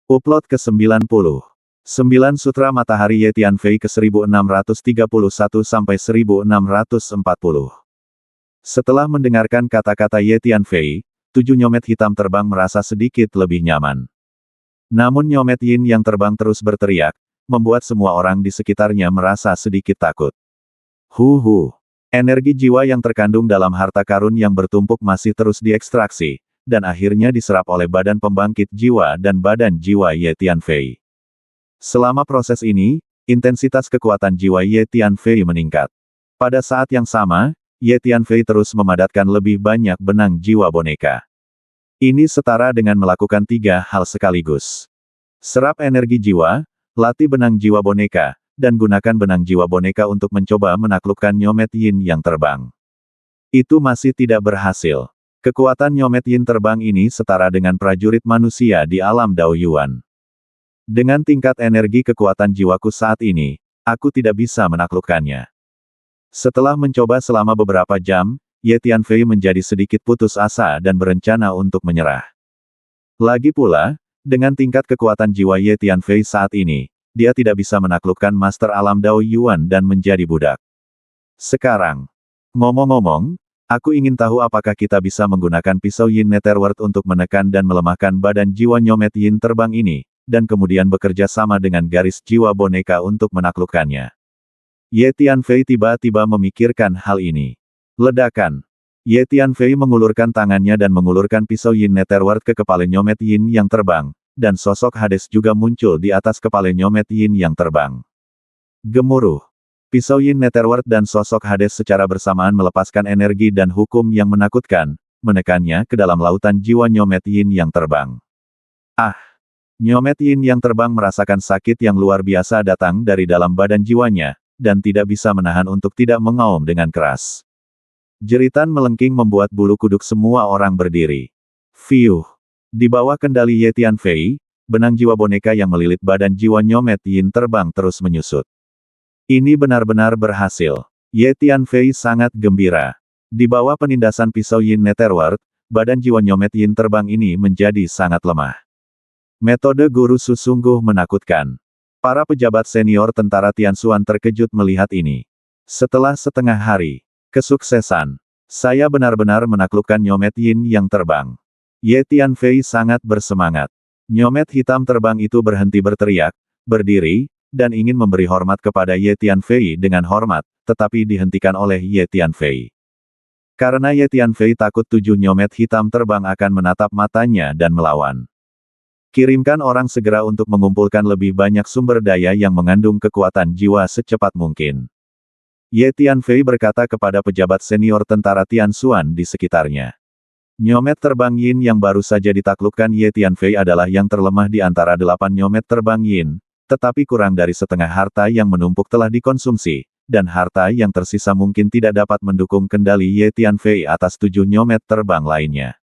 Upload ke-90. 9 Sutra Matahari Ye Tianfei ke-1631-1640. Setelah mendengarkan kata-kata Ye Tianfei, 7 nyomet hitam terbang merasa sedikit lebih nyaman. Namun nyomet Yin yang terbang terus berteriak, membuat semua orang di sekitarnya merasa sedikit takut. Energi jiwa yang terkandung dalam harta karun yang bertumpuk masih terus diekstraksi, dan akhirnya diserap oleh badan pembangkit jiwa dan badan jiwa Ye Tianfei. Selama proses ini, intensitas kekuatan jiwa Ye Tianfei meningkat. Pada saat yang sama, Ye Tianfei terus memadatkan lebih banyak benang jiwa boneka. Ini setara dengan melakukan 3 hal sekaligus. Serap energi jiwa, latih benang jiwa boneka, dan gunakan benang jiwa boneka untuk mencoba menaklukkan nyomet Yin yang terbang. Itu masih tidak berhasil. Kekuatan nyomet Yin terbang ini setara dengan prajurit manusia di alam Dao Yuan. Dengan tingkat energi kekuatan jiwaku saat ini, aku tidak bisa menaklukkannya. Setelah mencoba selama beberapa jam, Ye Tianfei menjadi sedikit putus asa dan berencana untuk menyerah. Lagi pula, dengan tingkat kekuatan jiwa Ye Tianfei saat ini, dia tidak bisa menaklukkan Master Alam Dao Yuan dan menjadi budak. Sekarang, ngomong-ngomong, aku ingin tahu apakah kita bisa menggunakan pisau Yin Netherworld untuk menekan dan melemahkan badan jiwa nyomet Yin terbang ini, dan kemudian bekerja sama dengan garis jiwa boneka untuk menaklukkannya. Ye Tianfei tiba-tiba memikirkan hal ini. Ledakan. Ye Tianfei mengulurkan tangannya dan mengulurkan pisau Yin Netherworld ke kepala nyomet Yin yang terbang, dan sosok Hades juga muncul di atas kepala nyomet Yin yang terbang. Gemuruh. Pisau Yin Netherworld dan sosok Hades secara bersamaan melepaskan energi dan hukum yang menakutkan, menekannya ke dalam lautan jiwa nyomet Yin yang terbang. Nyomet Yin yang terbang merasakan sakit yang luar biasa datang dari dalam badan jiwanya, dan tidak bisa menahan untuk tidak mengaum dengan keras. Jeritan melengking membuat bulu kuduk semua orang berdiri. Fiuh. Di bawah kendali Ye Tianfei, benang jiwa boneka yang melilit badan jiwa nyomet Yin terbang terus menyusut. Ini benar-benar berhasil. Ye Tianfei sangat gembira. Di bawah penindasan pisau Yin Netherworld, badan jiwa nyomet Yin terbang ini menjadi sangat lemah. Metode guru Su sungguh menakutkan. Para pejabat senior tentara Tianxuan terkejut melihat ini. Setelah setengah hari kesuksesan, saya benar-benar menaklukkan nyomet Yin yang terbang. Ye Tianfei sangat bersemangat. Nyomet hitam terbang itu berhenti berteriak, berdiri, dan ingin memberi hormat kepada Ye Tianfei dengan hormat, tetapi dihentikan oleh Ye Tianfei. Karena Ye Tianfei takut 7 nyomet hitam terbang akan menatap matanya dan melawan. Kirimkan orang segera untuk mengumpulkan lebih banyak sumber daya yang mengandung kekuatan jiwa secepat mungkin. Ye Tianfei berkata kepada pejabat senior tentara Tianxuan di sekitarnya. Nyomet terbang Yin yang baru saja ditaklukkan Ye Tianfei adalah yang terlemah di antara 8 nyomet terbang Yin, tetapi kurang dari setengah harta yang menumpuk telah dikonsumsi, dan harta yang tersisa mungkin tidak dapat mendukung kendali Ye Tianfei atas 7 nyomet terbang lainnya.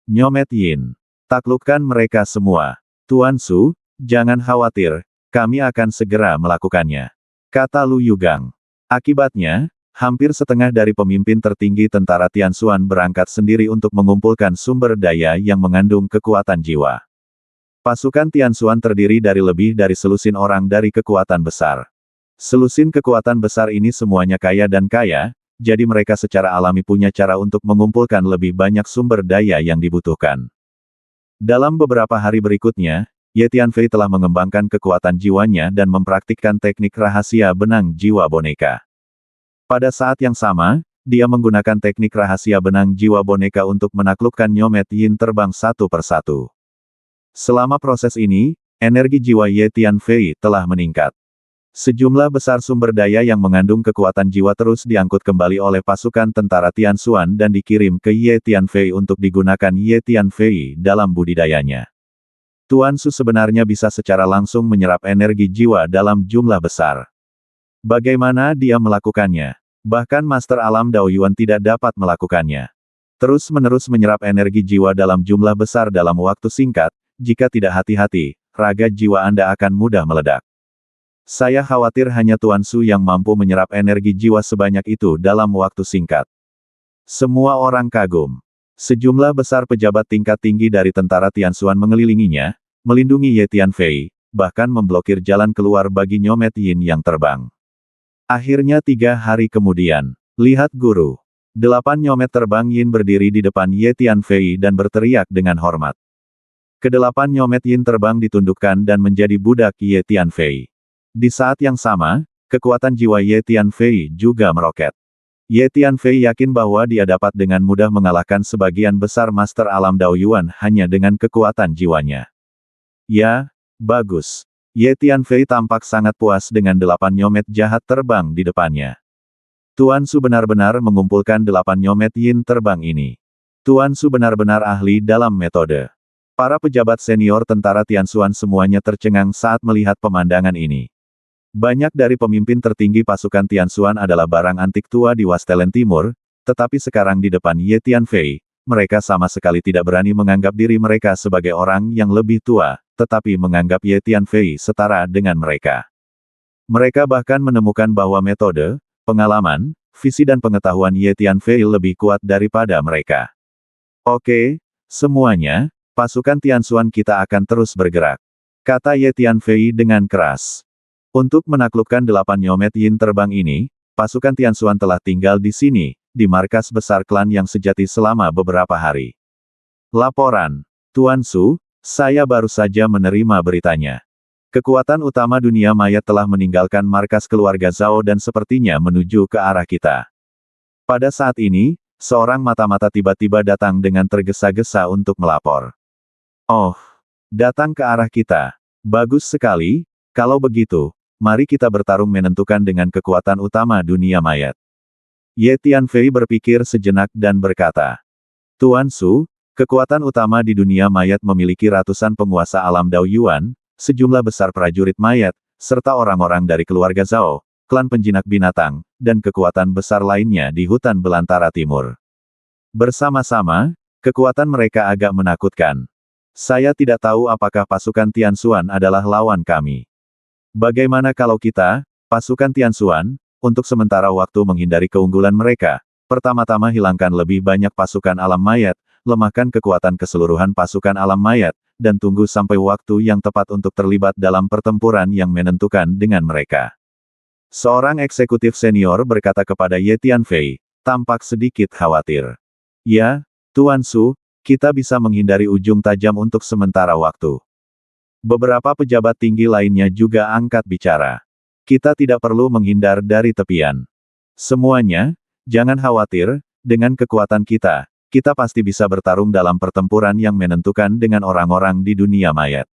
Nyomet Yin. Taklukkan mereka semua. Tuan Su, jangan khawatir, kami akan segera melakukannya, kata Lu Yugang. Akibatnya, hampir setengah dari pemimpin tertinggi tentara Tianxuan berangkat sendiri untuk mengumpulkan sumber daya yang mengandung kekuatan jiwa. Pasukan Tianxuan terdiri dari lebih dari selusin orang dari kekuatan besar. Selusin kekuatan besar ini semuanya kaya dan kaya, jadi mereka secara alami punya cara untuk mengumpulkan lebih banyak sumber daya yang dibutuhkan. Dalam beberapa hari berikutnya, Ye Tianfei telah mengembangkan kekuatan jiwanya dan mempraktikkan teknik rahasia benang jiwa boneka. Pada saat yang sama, dia menggunakan teknik rahasia benang jiwa boneka untuk menaklukkan nyomet Yin terbang satu persatu. Selama proses ini, energi jiwa Ye Tianfei telah meningkat. Sejumlah besar sumber daya yang mengandung kekuatan jiwa terus diangkut kembali oleh pasukan tentara Tianxuan dan dikirim ke Ye Tianfei untuk digunakan Ye Tianfei dalam budidayanya. Tuan Su sebenarnya bisa secara langsung menyerap energi jiwa dalam jumlah besar. Bagaimana dia melakukannya? Bahkan Master Alam Dao Yuan tidak dapat melakukannya. Terus-menerus menyerap energi jiwa dalam jumlah besar dalam waktu singkat, jika tidak hati-hati, raga jiwa Anda akan mudah meledak. Saya khawatir hanya Tuan Su yang mampu menyerap energi jiwa sebanyak itu dalam waktu singkat. Semua orang kagum. Sejumlah besar pejabat tingkat tinggi dari tentara Tianxuan mengelilinginya, melindungi Ye Tianfei, bahkan memblokir jalan keluar bagi Nyomet Yin yang terbang. Akhirnya 3 hari kemudian, lihat guru. 8 nyomet terbang Yin berdiri di depan Ye Tianfei dan berteriak dengan hormat. Kedelapan nyomet Yin terbang ditundukkan dan menjadi budak Ye Tianfei. Di saat yang sama, kekuatan jiwa Ye Tianfei juga meroket. Ye Tianfei yakin bahwa dia dapat dengan mudah mengalahkan sebagian besar Master Alam Dao Yuan hanya dengan kekuatan jiwanya. Ya, bagus. Ye Tianfei tampak sangat puas dengan 8 nyomet jahat terbang di depannya. Tuan Su benar-benar mengumpulkan 8 nyomet Yin terbang ini. Tuan Su benar-benar ahli dalam metode. Para pejabat senior tentara Tianxuan semuanya tercengang saat melihat pemandangan ini. Banyak dari pemimpin tertinggi pasukan Tianxuan adalah barang antik tua di Wastelen Timur, tetapi sekarang di depan Ye Tianfei, mereka sama sekali tidak berani menganggap diri mereka sebagai orang yang lebih tua, tetapi menganggap Ye Tianfei setara dengan mereka. Mereka bahkan menemukan bahwa metode, pengalaman, visi dan pengetahuan Ye Tianfei lebih kuat daripada mereka. Oke, semuanya, pasukan Tianxuan kita akan terus bergerak, kata Ye Tianfei dengan keras. Untuk menaklukkan 8 nyomet Yin terbang ini, pasukan Tianxuan telah tinggal di sini, di markas besar klan yang sejati selama beberapa hari. Laporan, Tuan Su, saya baru saja menerima beritanya. Kekuatan utama dunia mayat telah meninggalkan markas keluarga Zhao dan sepertinya menuju ke arah kita. Pada saat ini, seorang mata-mata tiba-tiba datang dengan tergesa-gesa untuk melapor. Oh, datang ke arah kita. Bagus sekali, kalau begitu, mari kita bertarung menentukan dengan kekuatan utama dunia mayat. Ye Tianfei berpikir sejenak dan berkata, Tuan Su, kekuatan utama di dunia mayat memiliki ratusan penguasa alam Dao Yuan, sejumlah besar prajurit mayat, serta orang-orang dari keluarga Zhao, klan penjinak binatang, dan kekuatan besar lainnya di hutan belantara timur. Bersama-sama, kekuatan mereka agak menakutkan. Saya tidak tahu apakah pasukan Tianxuan adalah lawan kami. Bagaimana kalau kita, pasukan Tianxuan, untuk sementara waktu menghindari keunggulan mereka, pertama-tama hilangkan lebih banyak pasukan alam mayat, lemahkan kekuatan keseluruhan pasukan alam mayat, dan tunggu sampai waktu yang tepat untuk terlibat dalam pertempuran yang menentukan dengan mereka. Seorang eksekutif senior berkata kepada Ye Tianfei, tampak sedikit khawatir. Ya, Tuan Su, kita bisa menghindari ujung tajam untuk sementara waktu. Beberapa pejabat tinggi lainnya juga angkat bicara. Kita tidak perlu menghindar dari tepian. Semuanya, jangan khawatir, dengan kekuatan kita, kita pasti bisa bertarung dalam pertempuran yang menentukan dengan orang-orang di dunia mayat.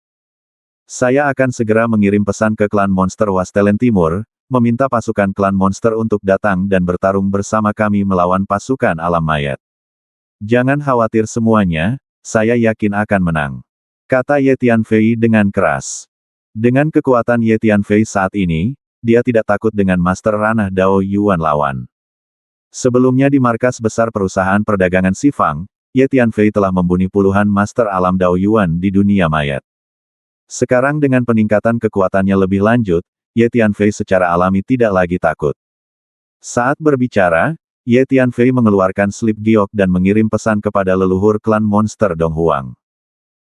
Saya akan segera mengirim pesan ke klan monster Wastelen Timur, meminta pasukan klan monster untuk datang dan bertarung bersama kami melawan pasukan alam mayat. Jangan khawatir semuanya, saya yakin akan menang, kata Ye Tianfei dengan keras. Dengan kekuatan Ye Tianfei saat ini, dia tidak takut dengan Master Ranah Dao Yuan lawan. Sebelumnya di markas besar perusahaan perdagangan Sifang, Ye Tianfei telah membunuh puluhan Master Alam Dao Yuan di dunia mayat. Sekarang dengan peningkatan kekuatannya lebih lanjut, Ye Tianfei secara alami tidak lagi takut. Saat berbicara, Ye Tianfei mengeluarkan slip giok dan mengirim pesan kepada leluhur klan monster Dong Huang.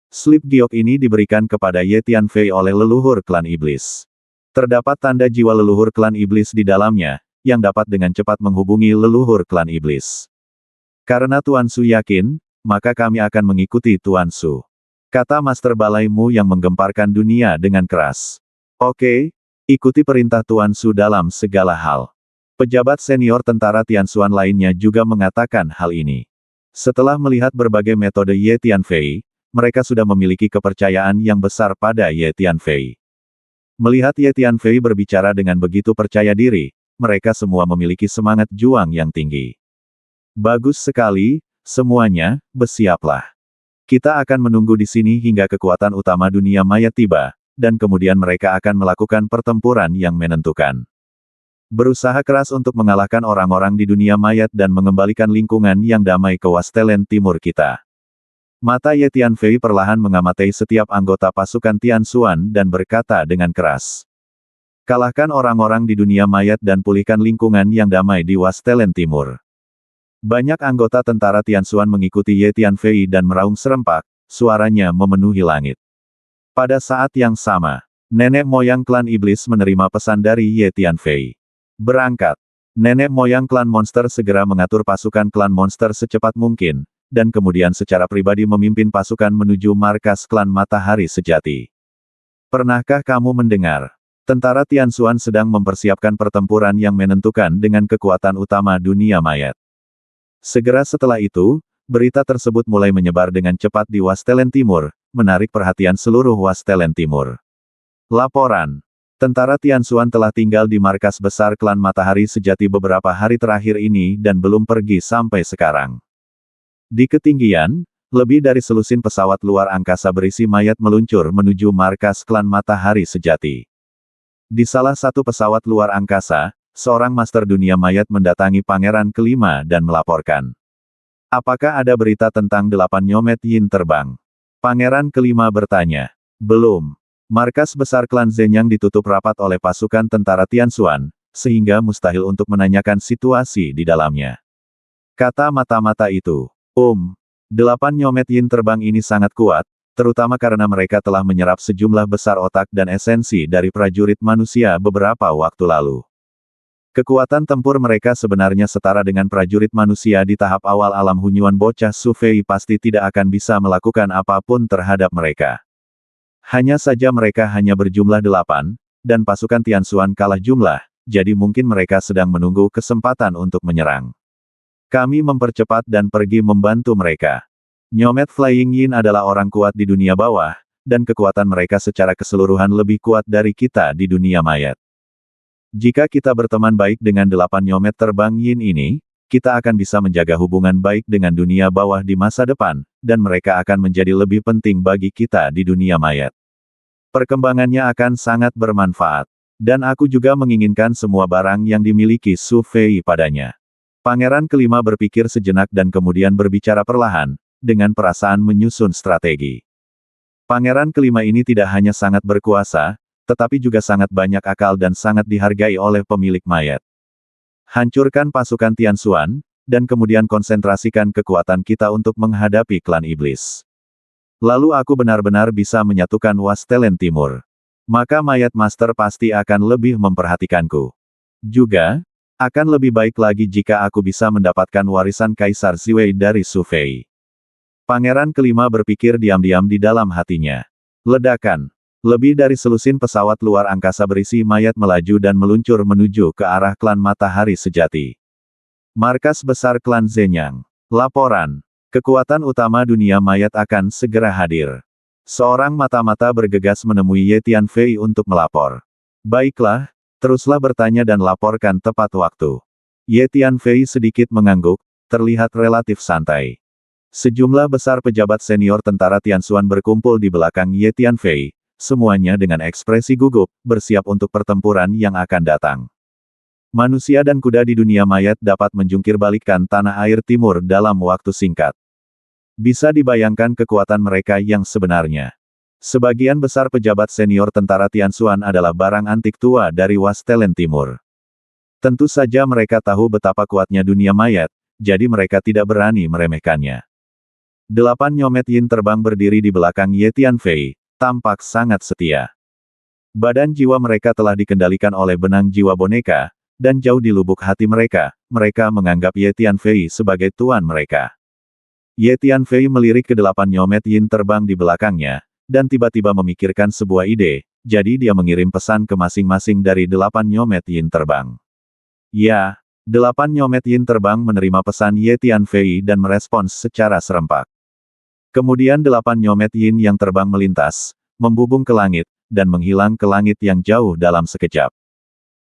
Slip giok ini diberikan kepada Ye Tianfei oleh leluhur klan iblis. Terdapat tanda jiwa leluhur klan iblis di dalamnya, yang dapat dengan cepat menghubungi leluhur klan iblis. Karena Tuan Su yakin, maka kami akan mengikuti Tuan Su, kata Master Balaimu yang menggemparkan dunia dengan keras. Oke, ikuti perintah Tuan Su dalam segala hal. Pejabat senior tentara Tianxuan lainnya juga mengatakan hal ini. Setelah melihat berbagai metode Ye Tianfei, mereka sudah memiliki kepercayaan yang besar pada Ye Tianfei. Melihat Ye Tianfei berbicara dengan begitu percaya diri, mereka semua memiliki semangat juang yang tinggi. Bagus sekali, semuanya, bersiaplah. Kita akan menunggu di sini hingga kekuatan utama dunia mayat tiba, dan kemudian mereka akan melakukan pertempuran yang menentukan. Berusaha keras untuk mengalahkan orang-orang di dunia mayat dan mengembalikan lingkungan yang damai ke Wastelen Timur kita. Mata Ye Tianfei perlahan mengamati setiap anggota pasukan Tianxuan dan berkata dengan keras. Kalahkan orang-orang di dunia mayat dan pulihkan lingkungan yang damai di Wastelen Timur. Banyak anggota tentara Tianxuan mengikuti Ye Tianfei dan meraung serempak, suaranya memenuhi langit. Pada saat yang sama, nenek moyang klan iblis menerima pesan dari Ye Tianfei. Berangkat. Nenek moyang klan monster segera mengatur pasukan klan monster secepat mungkin, dan kemudian secara pribadi memimpin pasukan menuju markas klan Matahari Sejati. Pernahkah kamu mendengar? Tentara Tianxuan sedang mempersiapkan pertempuran yang menentukan dengan kekuatan utama dunia mayat. Segera setelah itu, berita tersebut mulai menyebar dengan cepat di Wastelen Timur, menarik perhatian seluruh Wastelen Timur. Laporan. Tentara Tianxuan telah tinggal di markas besar klan Matahari Sejati beberapa hari terakhir ini dan belum pergi sampai sekarang. Di ketinggian, lebih dari selusin pesawat luar angkasa berisi mayat meluncur menuju markas klan Matahari Sejati. Di salah satu pesawat luar angkasa, seorang master dunia mayat mendatangi Pangeran Kelima dan melaporkan. Apakah ada berita tentang 8 nyomet yin terbang? Pangeran Kelima bertanya. Belum. Markas besar klan Zenyang ditutup rapat oleh pasukan tentara Tianxuan, sehingga mustahil untuk menanyakan situasi di dalamnya. Kata mata-mata itu. 8 nyomet yin terbang ini sangat kuat, terutama karena mereka telah menyerap sejumlah besar otak dan esensi dari prajurit manusia beberapa waktu lalu. Kekuatan tempur mereka sebenarnya setara dengan prajurit manusia di tahap awal alam hunyuan bocah Su Fei pasti tidak akan bisa melakukan apapun terhadap mereka. Hanya saja mereka hanya berjumlah 8, dan pasukan Tianxuan kalah jumlah, jadi mungkin mereka sedang menunggu kesempatan untuk menyerang. Kami mempercepat dan pergi membantu mereka. Nyomet Flying Yin adalah orang kuat di dunia bawah, dan kekuatan mereka secara keseluruhan lebih kuat dari kita di dunia mayat. Jika kita berteman baik dengan 8 nyomet terbang Yin ini, kita akan bisa menjaga hubungan baik dengan dunia bawah di masa depan, dan mereka akan menjadi lebih penting bagi kita di dunia mayat. Perkembangannya akan sangat bermanfaat. Dan aku juga menginginkan semua barang yang dimiliki Su Fei padanya. Pangeran Kelima berpikir sejenak dan kemudian berbicara perlahan, dengan perasaan menyusun strategi. Pangeran Kelima ini tidak hanya sangat berkuasa, tetapi juga sangat banyak akal dan sangat dihargai oleh pemilik mayat. Hancurkan pasukan Tianxuan, dan kemudian konsentrasikan kekuatan kita untuk menghadapi klan iblis. Lalu aku benar-benar bisa menyatukan Wastelen Timur. Maka mayat master pasti akan lebih memperhatikanku. Juga, akan lebih baik lagi jika aku bisa mendapatkan warisan Kaisar Ziwei dari Su Fei. Pangeran Kelima berpikir diam-diam di dalam hatinya. Ledakan. Lebih dari selusin pesawat luar angkasa berisi mayat melaju dan meluncur menuju ke arah klan Matahari Sejati. Markas besar klan Zenyang. Laporan. Kekuatan utama dunia mayat akan segera hadir. Seorang mata-mata bergegas menemui Ye Tianfei untuk melapor. Baiklah, teruslah bertanya dan laporkan tepat waktu. Ye Tianfei sedikit mengangguk, terlihat relatif santai. Sejumlah besar pejabat senior tentara Tianxuan berkumpul di belakang Ye Tianfei, semuanya dengan ekspresi gugup, bersiap untuk pertempuran yang akan datang. Manusia dan kuda di dunia mayat dapat menjungkir balikkan tanah air timur dalam waktu singkat. Bisa dibayangkan kekuatan mereka yang sebenarnya. Sebagian besar pejabat senior tentara Tianxuan adalah barang antik tua dari Wastelen Timur. Tentu saja mereka tahu betapa kuatnya dunia mayat, jadi mereka tidak berani meremehkannya. 8 nyomet yin terbang berdiri di belakang Ye Tianfei, tampak sangat setia. Badan jiwa mereka telah dikendalikan oleh benang jiwa boneka, dan jauh di lubuk hati mereka, mereka menganggap Ye Tianfei sebagai tuan mereka. Ye Tianfei melirik ke 8 nyomet yin terbang di belakangnya, dan tiba-tiba memikirkan sebuah ide, jadi dia mengirim pesan ke masing-masing dari 8 nyomet yin terbang. Ya, 8 nyomet yin terbang menerima pesan Ye Tianfei dan merespons secara serempak. Kemudian 8 nyomet yin yang terbang melintas, membubung ke langit, dan menghilang ke langit yang jauh dalam sekejap.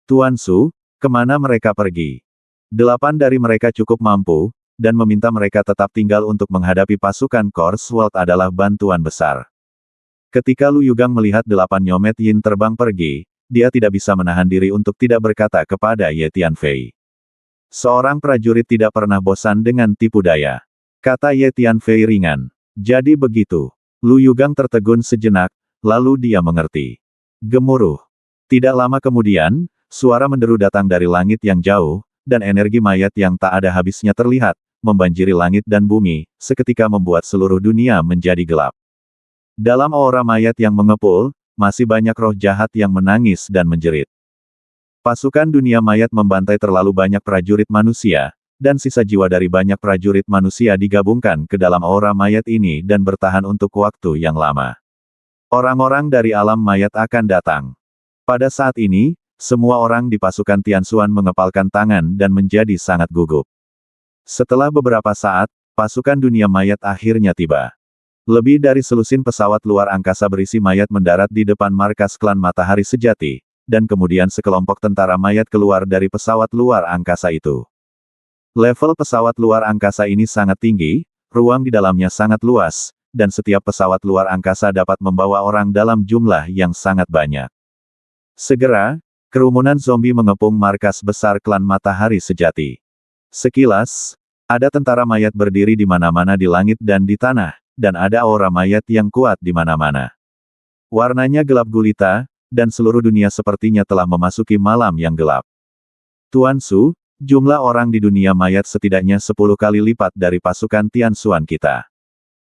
Tuan Su, kemana mereka pergi? 8 dari mereka cukup mampu, dan meminta mereka tetap tinggal untuk menghadapi pasukan Corsworld adalah bantuan besar. Ketika Lu Yugang melihat 8 nyomet yin terbang pergi, dia tidak bisa menahan diri untuk tidak berkata kepada Ye Tianfei. Seorang prajurit tidak pernah bosan dengan tipu daya. Kata Ye Tianfei ringan. Jadi begitu. Lu Yugang tertegun sejenak, lalu dia mengerti. Gemuruh. Tidak lama kemudian, suara menderu datang dari langit yang jauh, dan energi mayat yang tak ada habisnya terlihat, membanjiri langit dan bumi, seketika membuat seluruh dunia menjadi gelap. Dalam aura mayat yang mengepul, masih banyak roh jahat yang menangis dan menjerit. Pasukan dunia mayat membantai terlalu banyak prajurit manusia, dan sisa jiwa dari banyak prajurit manusia digabungkan ke dalam aura mayat ini dan bertahan untuk waktu yang lama. Orang-orang dari alam mayat akan datang. Pada saat ini, semua orang di pasukan Tianxuan mengepalkan tangan dan menjadi sangat gugup. Setelah beberapa saat, pasukan dunia mayat akhirnya tiba. Lebih dari selusin pesawat luar angkasa berisi mayat mendarat di depan markas klan Matahari Sejati, dan kemudian sekelompok tentara mayat keluar dari pesawat luar angkasa itu. Level pesawat luar angkasa ini sangat tinggi, ruang di dalamnya sangat luas, dan setiap pesawat luar angkasa dapat membawa orang dalam jumlah yang sangat banyak. Segera, kerumunan zombie mengepung markas besar klan Matahari Sejati. Sekilas, ada tentara mayat berdiri di mana-mana di langit dan di tanah, dan ada aura mayat yang kuat di mana-mana. Warnanya gelap gulita, dan seluruh dunia sepertinya telah memasuki malam yang gelap. Tuan Su, jumlah orang di dunia mayat setidaknya 10 kali lipat dari pasukan Tianxuan kita.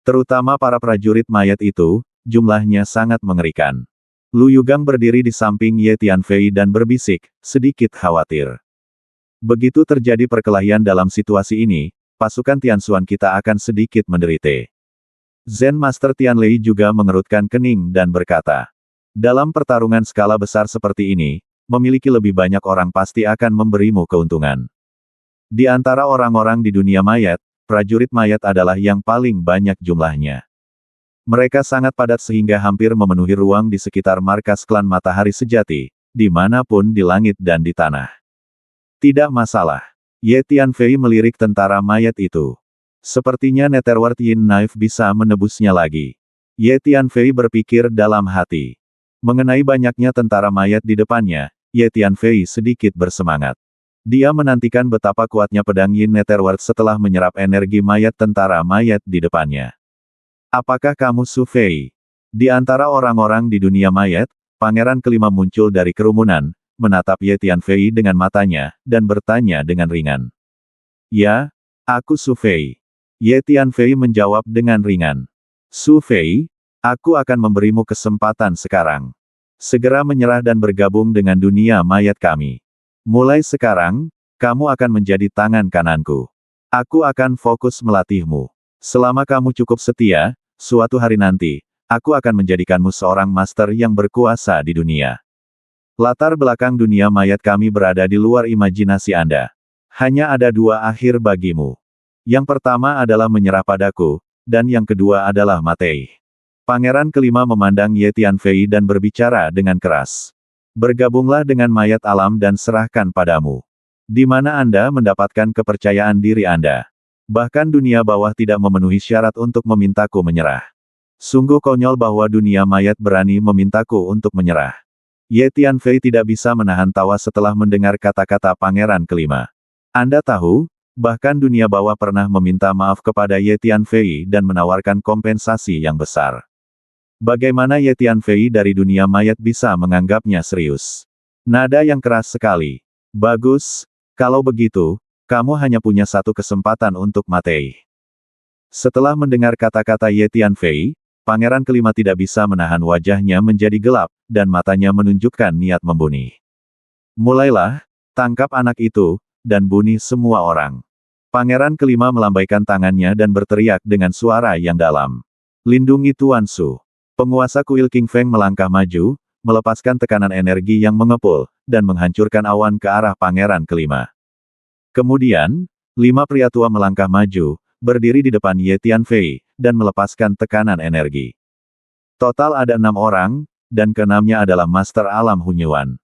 Terutama para prajurit mayat itu, jumlahnya sangat mengerikan. Lu Yugang berdiri di samping Ye Tianfei dan berbisik, sedikit khawatir. Begitu terjadi perkelahian dalam situasi ini, pasukan Tianxuan kita akan sedikit menderita. Zen Master Tianlei juga mengerutkan kening dan berkata, dalam pertarungan skala besar seperti ini, memiliki lebih banyak orang pasti akan memberimu keuntungan. Di antara orang-orang di dunia mayat, prajurit mayat adalah yang paling banyak jumlahnya. Mereka sangat padat sehingga hampir memenuhi ruang di sekitar markas klan Matahari Sejati, dimanapun di langit dan di tanah. Tidak masalah. Ye Tianfei melirik tentara mayat itu. Sepertinya Netherworld Yin Knife bisa menebusnya lagi. Ye Tianfei berpikir dalam hati. Mengenai banyaknya tentara mayat di depannya, Ye Tianfei sedikit bersemangat. Dia menantikan betapa kuatnya pedang Yin Netherworld setelah menyerap energi mayat tentara mayat di depannya. Apakah kamu Su Fei? Di antara orang-orang di dunia mayat, pangeran kelima muncul dari kerumunan, menatap Ye Tianfei dengan matanya, dan bertanya dengan ringan. Ya, aku Su Fei. Ye Tianfei menjawab dengan ringan. Su Fei, aku akan memberimu kesempatan sekarang. Segera menyerah dan bergabung dengan dunia mayat kami. Mulai sekarang, kamu akan menjadi tangan kananku. Aku akan fokus melatihmu. Selama kamu cukup setia, suatu hari nanti, aku akan menjadikanmu seorang master yang berkuasa di dunia. Latar belakang dunia mayat kami berada di luar imajinasi Anda. Hanya ada dua akhir bagimu. Yang pertama adalah menyerah padaku, dan yang kedua adalah mati. Pangeran kelima memandang Ye Tianfei dan berbicara dengan keras. Bergabunglah dengan mayat alam dan serahkan padamu. Di mana Anda mendapatkan kepercayaan diri Anda? Bahkan dunia bawah tidak memenuhi syarat untuk memintaku menyerah. Sungguh konyol bahwa dunia mayat berani memintaku untuk menyerah. Ye Tianfei tidak bisa menahan tawa setelah mendengar kata-kata pangeran kelima. Anda tahu, bahkan dunia bawah pernah meminta maaf kepada Ye Tianfei dan menawarkan kompensasi yang besar. Bagaimana Ye Tianfei dari dunia mayat bisa menganggapnya serius? Nada yang keras sekali. Bagus, kalau begitu, kamu hanya punya satu kesempatan untuk mati. Setelah mendengar kata-kata Ye Tianfei, pangeran kelima tidak bisa menahan wajahnya menjadi gelap, dan matanya menunjukkan niat membunuh. Mulailah, tangkap anak itu, dan bunuh semua orang. Pangeran kelima melambaikan tangannya dan berteriak dengan suara yang dalam. Lindungi Tuan Su. Penguasa kuil King Feng melangkah maju, melepaskan tekanan energi yang mengepul, dan menghancurkan awan ke arah pangeran kelima. Kemudian, 5 pria tua melangkah maju, berdiri di depan Ye Tianfei, dan melepaskan tekanan energi. Total ada 6 orang, dan keenamnya adalah Master Alam Hunyuan.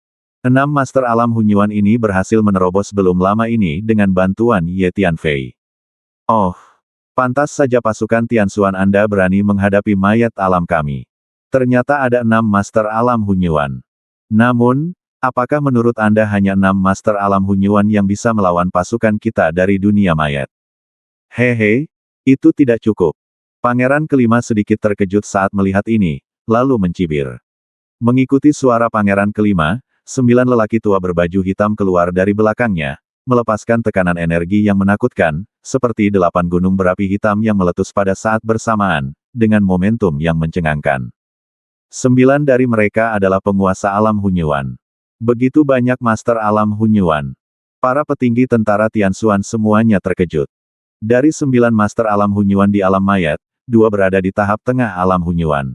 6 Master Alam Hunyuan ini berhasil menerobos belum lama ini dengan bantuan Ye Tianfei. Oh, pantas saja pasukan Tianxuan Anda berani menghadapi mayat alam kami. Ternyata ada 6 Master Alam Hunyuan. Namun, apakah menurut Anda hanya 6 Master Alam Hunyuan yang bisa melawan pasukan kita dari dunia mayat? Hehe, itu tidak cukup. Pangeran kelima sedikit terkejut saat melihat ini, lalu mencibir. Mengikuti suara pangeran kelima, 9 lelaki tua berbaju hitam keluar dari belakangnya, melepaskan tekanan energi yang menakutkan, seperti 8 gunung berapi hitam yang meletus pada saat bersamaan, dengan momentum yang mencengangkan. 9 dari mereka adalah penguasa alam Hunyuan. Begitu banyak master alam Hunyuan. Para petinggi tentara Tianxuan semuanya terkejut. Dari 9 master alam Hunyuan di alam mayat, 2 berada di tahap tengah alam Hunyuan.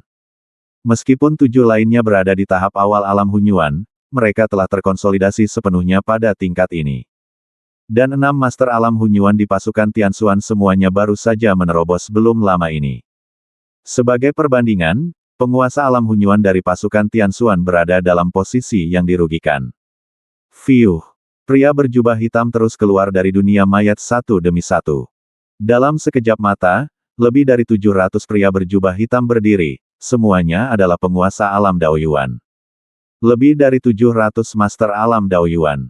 Meskipun 7 lainnya berada di tahap awal alam Hunyuan, mereka telah terkonsolidasi sepenuhnya pada tingkat ini. Dan 6 master alam Hunyuan di pasukan Tianxuan semuanya baru saja menerobos belum lama ini. Sebagai perbandingan, penguasa alam Hunyuan dari pasukan Tianxuan berada dalam posisi yang dirugikan. Fiuh! Pria berjubah hitam terus keluar dari dunia mayat satu demi satu. Dalam sekejap mata, lebih dari 700 pria berjubah hitam berdiri, semuanya adalah penguasa alam Daoyuan. Lebih dari 700 master alam Daoyuan.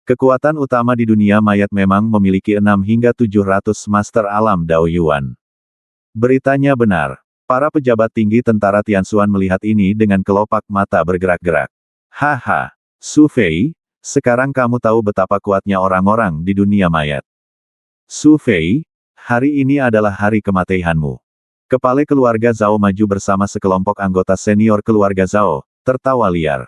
Kekuatan utama di dunia mayat memang memiliki 6 hingga 700 master alam Daoyuan. Beritanya benar. Para pejabat tinggi tentara Tianxuan melihat ini dengan kelopak mata bergerak-gerak. Haha, Su Fei, sekarang kamu tahu betapa kuatnya orang-orang di dunia mayat. Su Fei, hari ini adalah hari kematianmu. Kepala keluarga Zhao maju bersama sekelompok anggota senior keluarga Zhao, tertawa liar.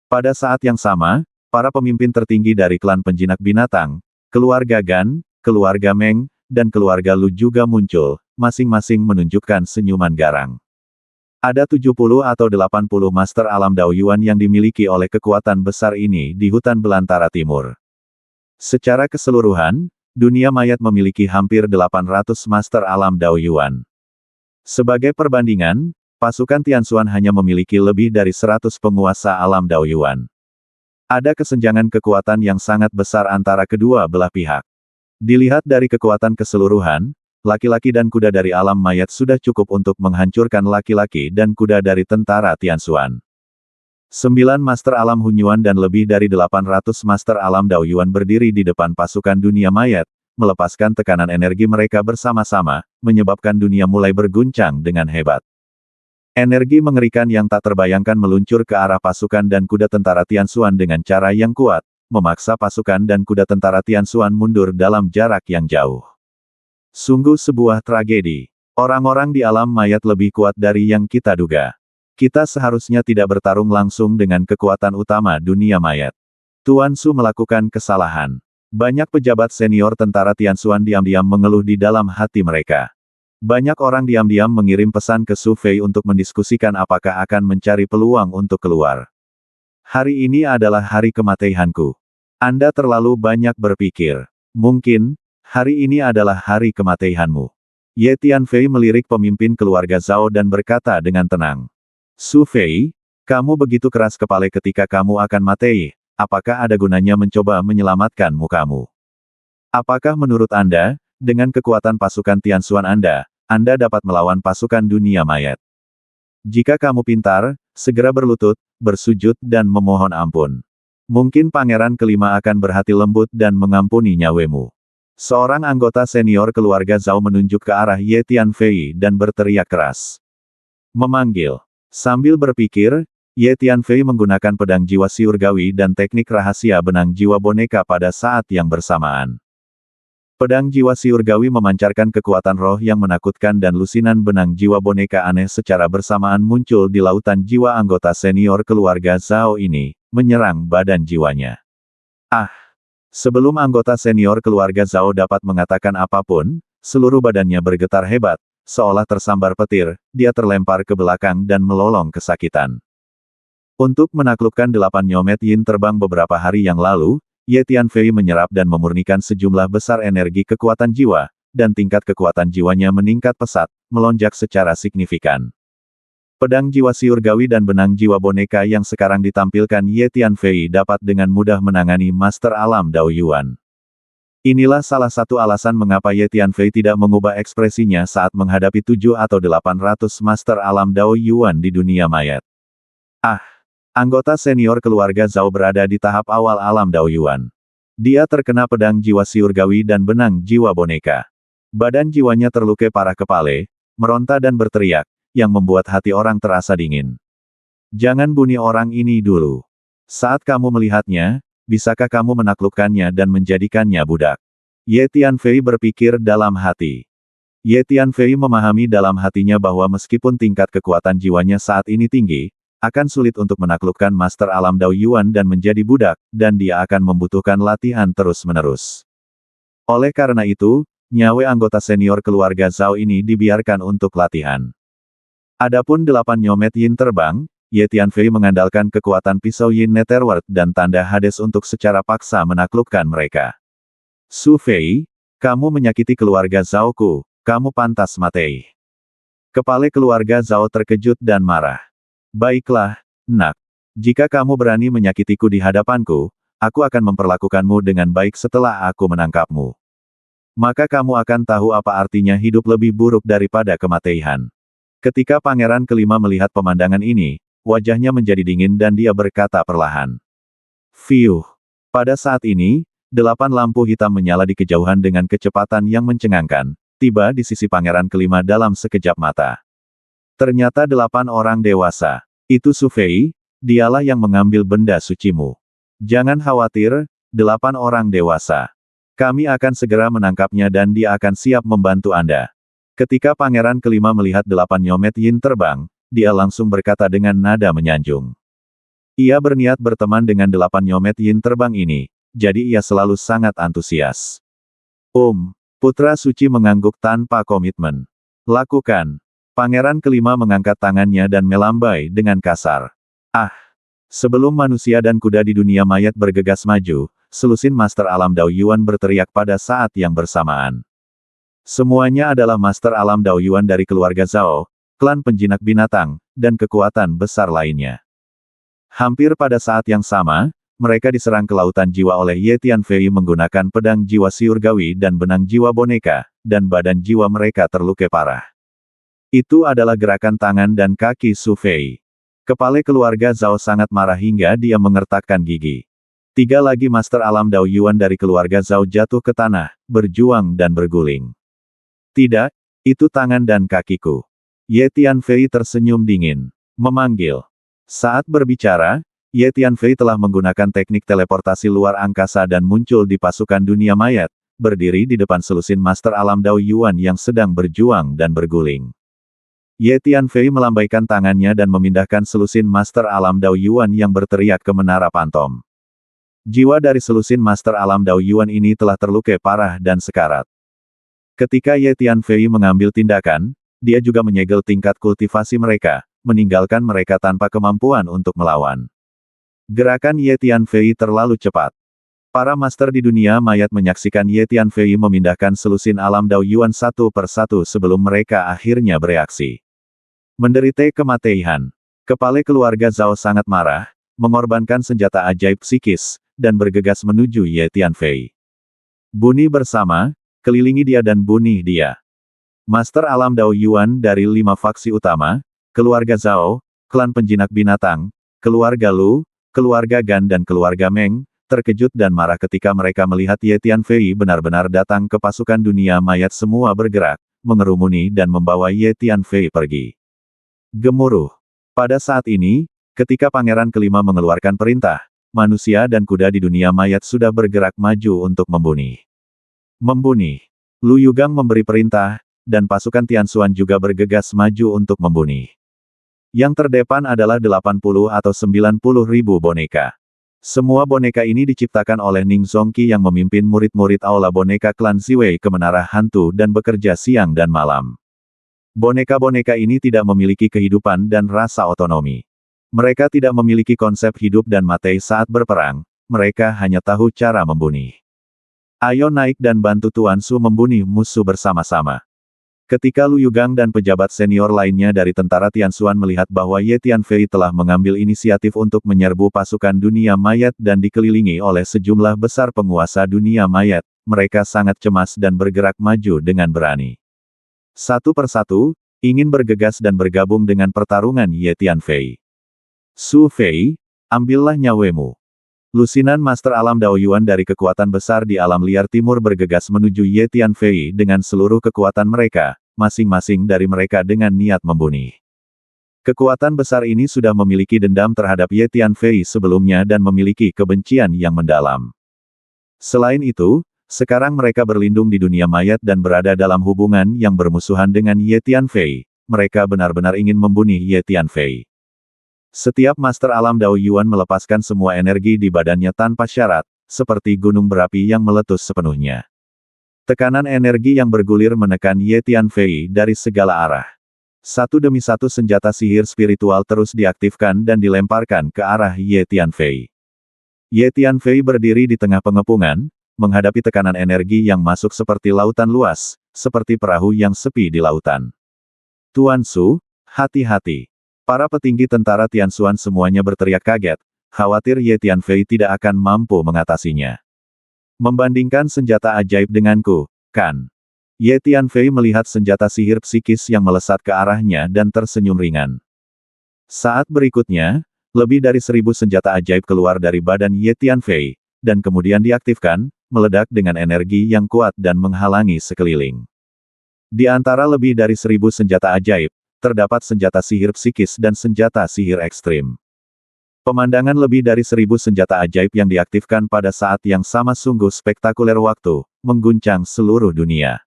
Pada saat yang sama, para pemimpin tertinggi dari klan penjinak binatang, keluarga Gan, keluarga Meng, dan keluarga Lu juga muncul, masing-masing menunjukkan senyuman garang. Ada 70 atau 80 master alam Daoyuan yang dimiliki oleh kekuatan besar ini di hutan belantara timur. Secara keseluruhan, dunia mayat memiliki hampir 800 master alam Daoyuan. Sebagai perbandingan, pasukan Tianxuan hanya memiliki lebih dari 100 penguasa alam Daoyuan. Ada kesenjangan kekuatan yang sangat besar antara kedua belah pihak. Dilihat dari kekuatan keseluruhan, laki-laki dan kuda dari alam mayat sudah cukup untuk menghancurkan laki-laki dan kuda dari tentara Tianxuan. 9 master alam Hunyuan dan lebih dari 800 master alam Daoyuan berdiri di depan pasukan dunia mayat, melepaskan tekanan energi mereka bersama-sama, menyebabkan dunia mulai berguncang dengan hebat. Energi mengerikan yang tak terbayangkan meluncur ke arah pasukan dan kuda tentara Tianxuan dengan cara yang kuat, memaksa pasukan dan kuda tentara Tianxuan mundur dalam jarak yang jauh. Sungguh sebuah tragedi. Orang-orang di alam mayat lebih kuat dari yang kita duga. Kita seharusnya tidak bertarung langsung dengan kekuatan utama dunia mayat. Tuan Su melakukan kesalahan. Banyak pejabat senior tentara Tianxuan diam-diam mengeluh di dalam hati mereka. Banyak orang diam-diam mengirim pesan ke Su Fei untuk mendiskusikan apakah akan mencari peluang untuk keluar. Hari ini adalah hari kematianku. Anda terlalu banyak berpikir. Mungkin, hari ini adalah hari kematianmu. Ye Tianfei melirik pemimpin keluarga Zhao dan berkata dengan tenang. Su Fei, kamu begitu keras kepala ketika kamu akan mati, apakah ada gunanya mencoba menyelamatkan mukamu? Apakah menurut Anda, dengan kekuatan pasukan Tianxuan Anda dapat melawan pasukan dunia mayat? Jika kamu pintar, segera berlutut, bersujud dan memohon ampun. Mungkin Pangeran Kelima akan berhati lembut dan mengampuni nyawamu. Seorang anggota senior keluarga Zhao menunjuk ke arah Ye Tianfei dan berteriak keras. Memanggil. Sambil berpikir, Ye Tianfei menggunakan pedang jiwa surgawi dan teknik rahasia benang jiwa boneka pada saat yang bersamaan. Pedang jiwa surgawi memancarkan kekuatan roh yang menakutkan dan lusinan benang jiwa boneka aneh secara bersamaan muncul di lautan jiwa anggota senior keluarga Zhao ini, menyerang badan jiwanya. Ah! Sebelum anggota senior keluarga Zhao dapat mengatakan apapun, seluruh badannya bergetar hebat, seolah tersambar petir, dia terlempar ke belakang dan melolong kesakitan. Untuk menaklukkan 8 nyomet yin terbang beberapa hari yang lalu, Ye Tianfei menyerap dan memurnikan sejumlah besar energi kekuatan jiwa, dan tingkat kekuatan jiwanya meningkat pesat, melonjak secara signifikan. Pedang jiwa surgawi dan benang jiwa boneka yang sekarang ditampilkan Ye Tianfei dapat dengan mudah menangani Master Alam Daoyuan. Inilah salah satu alasan mengapa Ye Tianfei tidak mengubah ekspresinya saat menghadapi 7 atau 800 Master Alam Daoyuan di dunia mayat. Ah! Anggota senior keluarga Zhao berada di tahap awal alam Daoyuan. Dia terkena pedang jiwa surgawi dan benang jiwa boneka. Badan jiwanya terluka parah kepala, meronta dan berteriak, yang membuat hati orang terasa dingin. Jangan bunuh orang ini dulu. Saat kamu melihatnya, bisakah kamu menaklukkannya dan menjadikannya budak? Ye Tianfei berpikir dalam hati. Ye Tianfei memahami dalam hatinya bahwa meskipun tingkat kekuatan jiwanya saat ini tinggi, akan sulit untuk menaklukkan Master Alam Dao Yuan dan menjadi budak, dan dia akan membutuhkan latihan terus-menerus. Oleh karena itu, nyawa anggota senior keluarga Zhao ini dibiarkan untuk latihan. Adapun 8 nyomet Yin terbang, Ye Tianfei mengandalkan kekuatan pisau Yin Netherworld dan tanda Hades untuk secara paksa menaklukkan mereka. Su Fei, kamu menyakiti keluarga Zhao-ku, kamu pantas mati. Kepala keluarga Zhao terkejut dan marah. Baiklah, nak. Jika kamu berani menyakitiku di hadapanku, aku akan memperlakukanmu dengan baik setelah aku menangkapmu. Maka kamu akan tahu apa artinya hidup lebih buruk daripada kematian. Ketika pangeran kelima melihat pemandangan ini, wajahnya menjadi dingin dan dia berkata perlahan. Fiuh. Pada saat ini, 8 lampu hitam menyala di kejauhan dengan kecepatan yang mencengangkan, tiba di sisi pangeran kelima dalam sekejap mata. Ternyata 8 orang dewasa. Itu Su Fei, dialah yang mengambil benda sucimu. Jangan khawatir, 8 orang dewasa. Kami akan segera menangkapnya dan dia akan siap membantu Anda. Ketika pangeran kelima melihat 8 nyomet Yin terbang, dia langsung berkata dengan nada menyanjung. Ia berniat berteman dengan 8 nyomet Yin terbang ini, jadi ia selalu sangat antusias. Putra suci mengangguk tanpa komitmen. Lakukan. Pangeran kelima mengangkat tangannya dan melambai dengan kasar. Sebelum manusia dan kuda di dunia mayat bergegas maju, selusin Master Alam Dao Yuan berteriak pada saat yang bersamaan. Semuanya adalah Master Alam Dao Yuan dari keluarga Zhao, klan penjinak binatang, dan kekuatan besar lainnya. Hampir pada saat yang sama, mereka diserang ke lautan jiwa oleh Ye Tianfei menggunakan pedang jiwa surgawi dan benang jiwa boneka, dan badan jiwa mereka terluka parah. Itu adalah gerakan tangan dan kaki Su Fei. Kepala keluarga Zhao sangat marah hingga dia mengertakkan gigi. 3 lagi Master Alam Dao Yuan dari keluarga Zhao jatuh ke tanah, berjuang dan berguling. Tidak, itu tangan dan kakiku. Ye Tianfei tersenyum dingin. Memanggil. Saat berbicara, Ye Tianfei telah menggunakan teknik teleportasi luar angkasa dan muncul di pasukan dunia mayat, berdiri di depan selusin Master Alam Dao Yuan yang sedang berjuang dan berguling. Ye Tianfei melambaikan tangannya dan memindahkan selusin Master Alam Dao Yuan yang berteriak ke menara pantom. Jiwa dari selusin Master Alam Dao Yuan ini telah terluka parah dan sekarat. Ketika Ye Tianfei mengambil tindakan, dia juga menyegel tingkat kultivasi mereka, meninggalkan mereka tanpa kemampuan untuk melawan. Gerakan Ye Tianfei terlalu cepat. Para master di dunia mayat menyaksikan Ye Tianfei memindahkan selusin Alam Dao Yuan satu per satu sebelum mereka akhirnya bereaksi. Menderita kematian. Kepala keluarga Zhao sangat marah, mengorbankan senjata ajaib psikis, dan bergegas menuju Ye Tianfei. Bunuh bersama, kelilingi dia dan bunuh dia. Master Alam Dao Yuan dari 5 faksi utama, keluarga Zhao, klan penjinak binatang, keluarga Lu, keluarga Gan dan keluarga Meng, terkejut dan marah ketika mereka melihat Ye Tianfei benar-benar datang ke pasukan dunia mayat. Semua bergerak, mengerumuni dan membawa Ye Tianfei pergi. Gemuruh. Pada saat ini, ketika pangeran kelima mengeluarkan perintah, manusia dan kuda di dunia mayat sudah bergerak maju untuk membunuh. Lu Yugang memberi perintah, dan pasukan Tianxuan juga bergegas maju untuk membunuh. Yang terdepan adalah 80 atau 90 ribu boneka. Semua boneka ini diciptakan oleh Ning Zongqi yang memimpin murid-murid aula boneka klan Ziwei ke menara hantu dan bekerja siang dan malam. Boneka-boneka ini tidak memiliki kehidupan dan rasa otonomi. Mereka tidak memiliki konsep hidup dan mati saat berperang, mereka hanya tahu cara membunuh. Ayo naik dan bantu Tuan Su membunuh musuh bersama-sama. Ketika Lu Yugang dan pejabat senior lainnya dari tentara Tianxuan melihat bahwa Ye Tianfei telah mengambil inisiatif untuk menyerbu pasukan dunia mayat dan dikelilingi oleh sejumlah besar penguasa dunia mayat, mereka sangat cemas dan bergerak maju dengan berani. Satu persatu, ingin bergegas dan bergabung dengan pertarungan Ye Tianfei. Su Fei, ambillah nyawamu. Lusinan Master Alam Dao Yuan dari kekuatan besar di alam liar timur bergegas menuju Ye Tianfei dengan seluruh kekuatan mereka, masing-masing dari mereka dengan niat membunuh. Kekuatan besar ini sudah memiliki dendam terhadap Ye Tianfei sebelumnya dan memiliki kebencian yang mendalam. Selain itu, Sekarang mereka berlindung di dunia mayat dan berada dalam hubungan yang bermusuhan dengan Ye Tianfei. Mereka benar-benar ingin membunuh Ye Tianfei. Setiap Master Alam Dao Yuan melepaskan semua energi di badannya tanpa syarat, seperti gunung berapi yang meletus sepenuhnya. Tekanan energi yang bergulir menekan Ye Tianfei dari segala arah. Satu demi satu senjata sihir spiritual terus diaktifkan dan dilemparkan ke arah Ye Tianfei. Ye Tianfei berdiri di tengah pengepungan, menghadapi tekanan energi yang masuk seperti lautan luas, seperti perahu yang sepi di lautan. Tuan Su, hati-hati. Para petinggi tentara Tianxuan semuanya berteriak kaget, khawatir Ye Tianfei tidak akan mampu mengatasinya. Membandingkan senjata ajaib denganku, kan? Ye Tianfei melihat senjata sihir psikis yang melesat ke arahnya dan tersenyum ringan. Saat berikutnya, lebih dari 1000 senjata ajaib keluar dari badan Ye Tianfei, dan kemudian diaktifkan, meledak dengan energi yang kuat dan menghalangi sekeliling. Di antara lebih dari 1000 senjata ajaib, terdapat senjata sihir psikis dan senjata sihir ekstrim. Pemandangan lebih dari 1000 senjata ajaib yang diaktifkan pada saat yang sama sungguh spektakuler waktu, mengguncang seluruh dunia.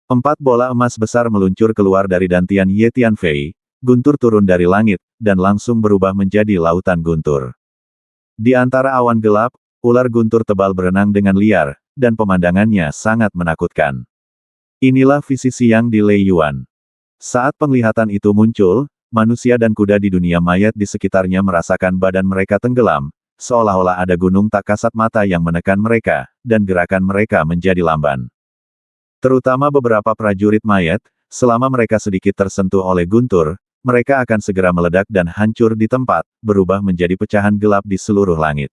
4 bola emas besar meluncur keluar dari dantian Ye Tianfei, guntur turun dari langit, dan langsung berubah menjadi lautan guntur. Di antara awan gelap, ular guntur tebal berenang dengan liar, dan pemandangannya sangat menakutkan. Inilah visi siang di Lei Yuan. Saat penglihatan itu muncul, manusia dan kuda di dunia mayat di sekitarnya merasakan badan mereka tenggelam, seolah-olah ada gunung tak kasat mata yang menekan mereka, dan gerakan mereka menjadi lamban. Terutama beberapa prajurit mayat, selama mereka sedikit tersentuh oleh guntur, mereka akan segera meledak dan hancur di tempat, berubah menjadi pecahan gelap di seluruh langit.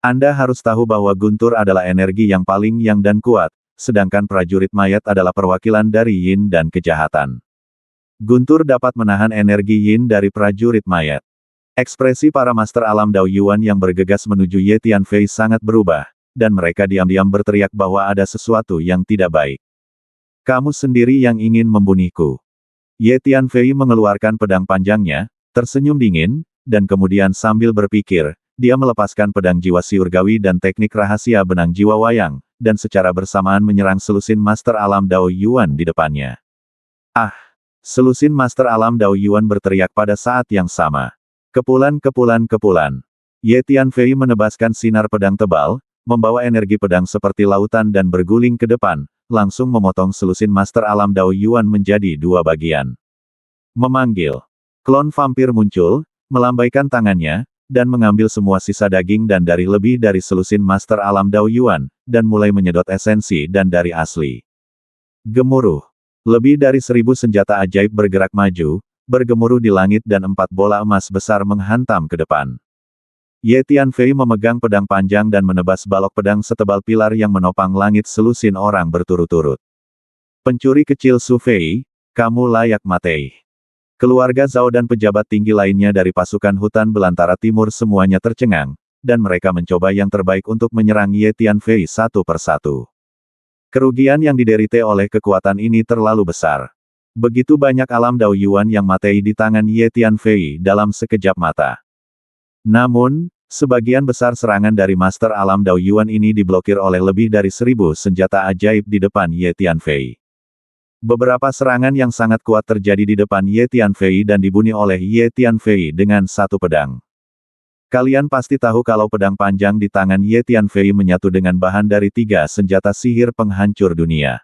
Anda harus tahu bahwa guntur adalah energi yang paling yang dan kuat, sedangkan prajurit mayat adalah perwakilan dari yin dan kejahatan. Guntur dapat menahan energi yin dari prajurit mayat. Ekspresi para Master Alam Dao Yuan yang bergegas menuju Ye Tianfei sangat berubah, dan mereka diam-diam berteriak bahwa ada sesuatu yang tidak baik. Kamu sendiri yang ingin membunuhku. Ye Tianfei mengeluarkan pedang panjangnya, tersenyum dingin, dan kemudian sambil berpikir, dia melepaskan pedang jiwa surgawi dan teknik rahasia benang jiwa wayang, dan secara bersamaan menyerang selusin Master Alam Dao Yuan di depannya. Ah! Selusin Master Alam Dao Yuan berteriak pada saat yang sama. Kepulan, kepulan, kepulan. Ye Tianfei menebaskan sinar pedang tebal, membawa energi pedang seperti lautan dan berguling ke depan, langsung memotong selusin Master Alam Dao Yuan menjadi 2 bagian. Memanggil. Klon vampir muncul, melambaikan tangannya, dan mengambil semua sisa daging dan dari lebih dari selusin Master Alam Dao Yuan, dan mulai menyedot esensi dan dari asli. Gemuruh. Lebih dari 1000 senjata ajaib bergerak maju, bergemuruh di langit dan 4 bola emas besar menghantam ke depan. Ye Tianfei memegang pedang panjang dan menebas balok pedang setebal pilar yang menopang langit selusin orang berturut-turut. Pencuri kecil Su Fei, kamu layak mati. Keluarga Zhao dan pejabat tinggi lainnya dari pasukan hutan belantara timur semuanya tercengang, dan mereka mencoba yang terbaik untuk menyerang Ye Tianfei satu persatu. Kerugian yang diderita oleh kekuatan ini terlalu besar. Begitu banyak alam Dao Yuan yang mati di tangan Ye Tianfei dalam sekejap mata. Namun, sebagian besar serangan dari Master Alam Dao Yuan ini diblokir oleh lebih dari 1000 senjata ajaib di depan Ye Tianfei. Beberapa serangan yang sangat kuat terjadi di depan Ye Tianfei dan dibunuh oleh Ye Tianfei dengan satu pedang. Kalian pasti tahu kalau pedang panjang di tangan Ye Tianfei menyatu dengan bahan dari 3 senjata sihir penghancur dunia.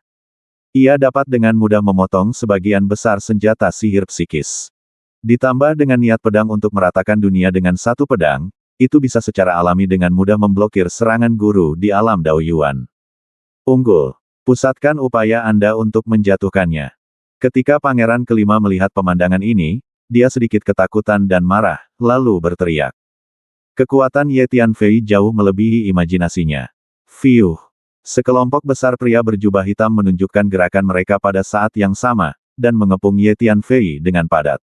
Ia dapat dengan mudah memotong sebagian besar senjata sihir psikis. Ditambah dengan niat pedang untuk meratakan dunia dengan satu pedang, itu bisa secara alami dengan mudah memblokir serangan guru di alam Dao Yuan. Unggul. Pusatkan upaya Anda untuk menjatuhkannya. Ketika Pangeran Kelima melihat pemandangan ini, dia sedikit ketakutan dan marah, lalu berteriak. Kekuatan Ye Tianfei jauh melebihi imajinasinya. Fiuh. Sekelompok besar pria berjubah hitam menunjukkan gerakan mereka pada saat yang sama, dan mengepung Ye Tianfei dengan padat.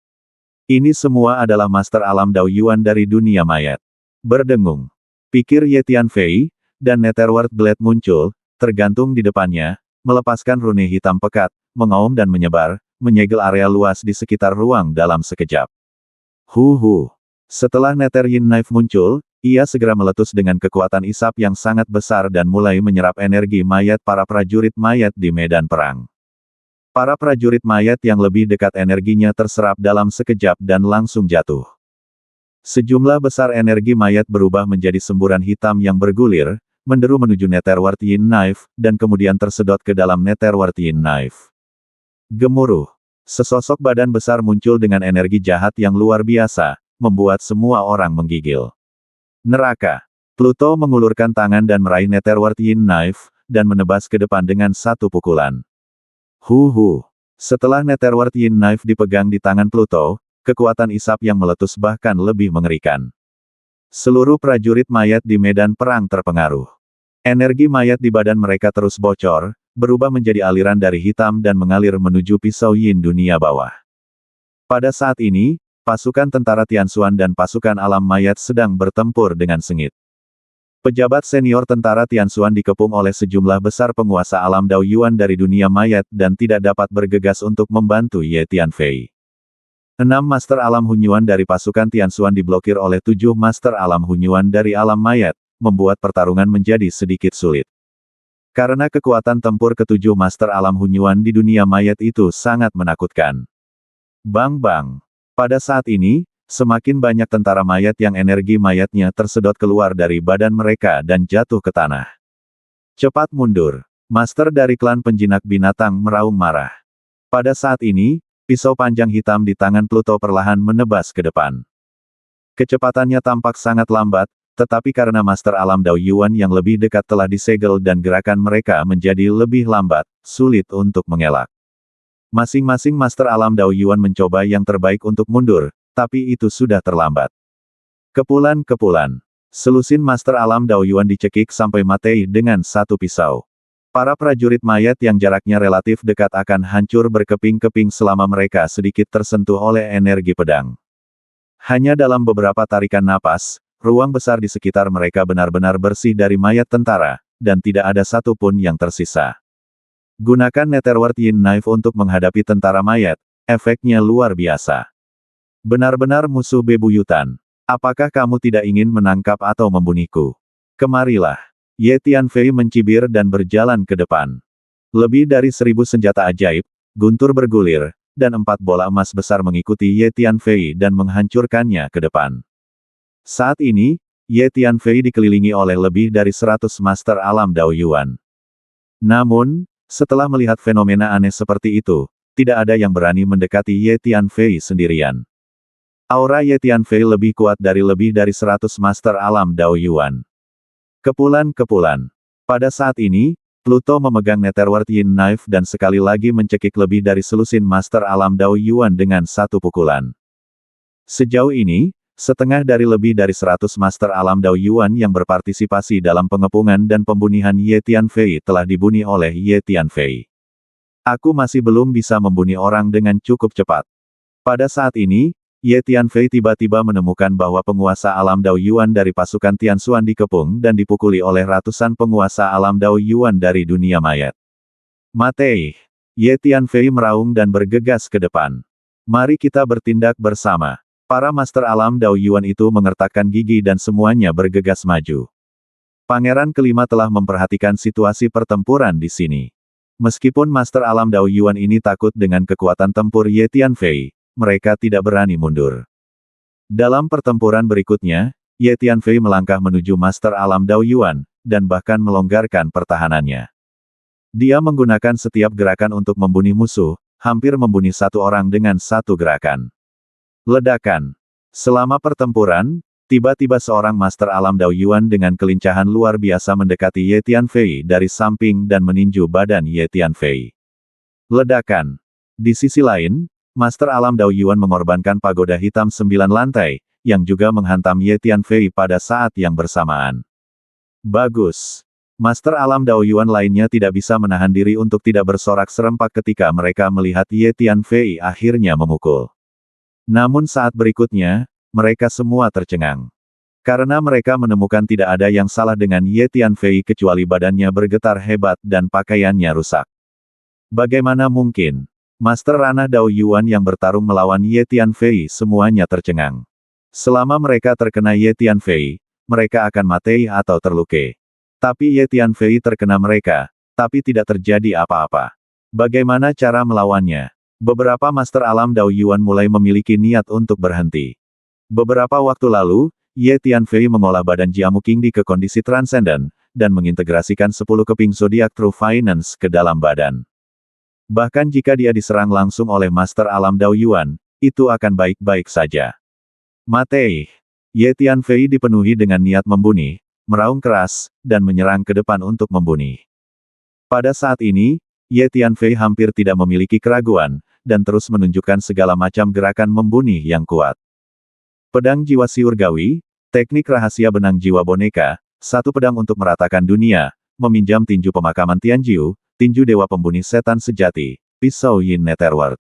Ini semua adalah Master Alam Dao Yuan dari dunia mayat. Berdengung. Pikir Ye Tianfei, dan Netherworld Blade muncul, tergantung di depannya, melepaskan rune hitam pekat, mengaum dan menyebar, menyegel area luas di sekitar ruang dalam sekejap. Setelah Nether Yin Knife muncul, ia segera meletus dengan kekuatan isap yang sangat besar dan mulai menyerap energi mayat para prajurit mayat di medan perang. Para prajurit mayat yang lebih dekat energinya terserap dalam sekejap dan langsung jatuh. Sejumlah besar energi mayat berubah menjadi semburan hitam yang bergulir, menderu menuju Netherworld Yin Knife, dan kemudian tersedot ke dalam Netherworld Yin Knife. Gemuruh. Sesosok badan besar muncul dengan energi jahat yang luar biasa, membuat semua orang menggigil. Neraka. Pluto mengulurkan tangan dan meraih Netherworld Yin Knife, dan menebas ke depan dengan satu pukulan. Setelah Netherworld Yin Knife dipegang di tangan Pluto, kekuatan isap yang meletus bahkan lebih mengerikan. Seluruh prajurit mayat di medan perang terpengaruh. Energi mayat di badan mereka terus bocor, berubah menjadi aliran dari hitam dan mengalir menuju pisau Yin dunia bawah. Pada saat ini, pasukan tentara Tianxuan dan pasukan alam mayat sedang bertempur dengan sengit. Pejabat senior tentara Tianxuan dikepung oleh sejumlah besar penguasa alam Dao Yuan dari dunia mayat dan tidak dapat bergegas untuk membantu Ye Tianfei. 6 Master Alam Hunyuan dari pasukan Tianxuan diblokir oleh 7 Master Alam Hunyuan dari alam mayat, membuat pertarungan menjadi sedikit sulit. Karena kekuatan tempur ke-7 Master Alam Hunyuan di dunia mayat itu sangat menakutkan. Bang! Pada saat ini, semakin banyak tentara mayat yang energi mayatnya tersedot keluar dari badan mereka dan jatuh ke tanah. Cepat mundur! Master dari klan penjinak binatang meraung marah. Pada saat ini, pisau panjang hitam di tangan Pluto perlahan menebas ke depan. Kecepatannya tampak sangat lambat, tetapi karena Master Alam Dao Yuan yang lebih dekat telah disegel dan gerakan mereka menjadi lebih lambat, sulit untuk mengelak. Masing-masing Master Alam Dao Yuan mencoba yang terbaik untuk mundur, tapi itu sudah terlambat. Kepulan. Selusin Master Alam Dao Yuan dicekik sampai mati dengan satu pisau. Para prajurit mayat yang jaraknya relatif dekat akan hancur berkeping-keping selama mereka sedikit tersentuh oleh energi pedang. Hanya dalam beberapa tarikan napas, ruang besar di sekitar mereka benar-benar bersih dari mayat tentara, dan tidak ada satupun yang tersisa. Gunakan Netherworld Yin Knife untuk menghadapi tentara mayat, efeknya luar biasa. Benar-benar musuh bebuyutan. Apakah kamu tidak ingin menangkap atau membunuhku? Kemarilah. Ye Tianfei mencibir dan berjalan ke depan. Lebih dari 1000 senjata ajaib, guntur bergulir, dan 4 bola emas besar mengikuti Ye Tianfei dan menghancurkannya ke depan. Saat ini, Ye Tianfei dikelilingi oleh lebih dari 100 Master Alam Dao Yuan. Namun, setelah melihat fenomena aneh seperti itu, tidak ada yang berani mendekati Ye Tianfei sendirian. Aura Ye Tianfei lebih kuat dari lebih dari 100 Master Alam Dao Yuan. Kepulan. Pada saat ini, Pluto memegang Netherworld Yin Knife dan sekali lagi mencekik lebih dari selusin Master Alam Dao Yuan dengan satu pukulan. Sejauh ini, setengah dari lebih dari 100 Master Alam Dao Yuan yang berpartisipasi dalam pengepungan dan pembunuhan Ye Tianfei telah dibunuh oleh Ye Tianfei. Aku masih belum bisa membunuh orang dengan cukup cepat. Pada saat ini, Ye Tianfei tiba-tiba menemukan bahwa penguasa alam Dao Yuan dari pasukan Tianxuan dikepung dan dipukuli oleh ratusan penguasa alam Dao Yuan dari dunia mayat. Mati! Ye Tianfei meraung dan bergegas ke depan. Mari kita bertindak bersama. Para Master Alam Dao Yuan itu mengertakkan gigi dan semuanya bergegas maju. Pangeran kelima telah memperhatikan situasi pertempuran di sini. Meskipun Master Alam Dao Yuan ini takut dengan kekuatan tempur Ye Tianfei, mereka tidak berani mundur. Dalam pertempuran berikutnya, Ye Tianfei melangkah menuju Master Alam Dao Yuan, dan bahkan melonggarkan pertahanannya. Dia menggunakan setiap gerakan untuk membunuh musuh, hampir membunuh satu orang dengan satu gerakan. Ledakan. Selama pertempuran, tiba-tiba seorang Master Alam Dao Yuan dengan kelincahan luar biasa mendekati Ye Tianfei dari samping dan meninju badan Ye Tianfei. Ledakan. Di sisi lain, Master Alam Dao Yuan mengorbankan pagoda hitam 9 lantai, yang juga menghantam Ye Tianfei pada saat yang bersamaan. Bagus. Master Alam Dao Yuan lainnya tidak bisa menahan diri untuk tidak bersorak serempak ketika mereka melihat Ye Tianfei akhirnya memukul. Namun saat berikutnya, mereka semua tercengang. Karena mereka menemukan tidak ada yang salah dengan Ye Tianfei kecuali badannya bergetar hebat dan pakaiannya rusak. Bagaimana mungkin? Master Ranah Dao Yuan yang bertarung melawan Ye Tianfei semuanya tercengang. Selama mereka terkena Ye Tianfei, mereka akan mati atau terluka. Tapi Ye Tianfei terkena mereka, tapi tidak terjadi apa-apa. Bagaimana cara melawannya? Beberapa Master Alam Dao Yuan mulai memiliki niat untuk berhenti. Beberapa waktu lalu, Ye Tianfei mengolah badan Jiamu Qingdi ke kondisi transenden, dan mengintegrasikan 10 keping zodiak True Finance ke dalam badan. Bahkan jika dia diserang langsung oleh Master Alam Dao Yuan, itu akan baik-baik saja. Mate! Ye Tianfei dipenuhi dengan niat membunuh, meraung keras, dan menyerang ke depan untuk membunuh. Pada saat ini, Ye Tianfei hampir tidak memiliki keraguan, dan terus menunjukkan segala macam gerakan membunuh yang kuat. Pedang jiwa Siurgawi, teknik rahasia benang jiwa boneka, satu pedang untuk meratakan dunia, meminjam tinju pemakaman Tianjiu, tinju dewa pembunuh setan sejati, pisau Yin Netherworld.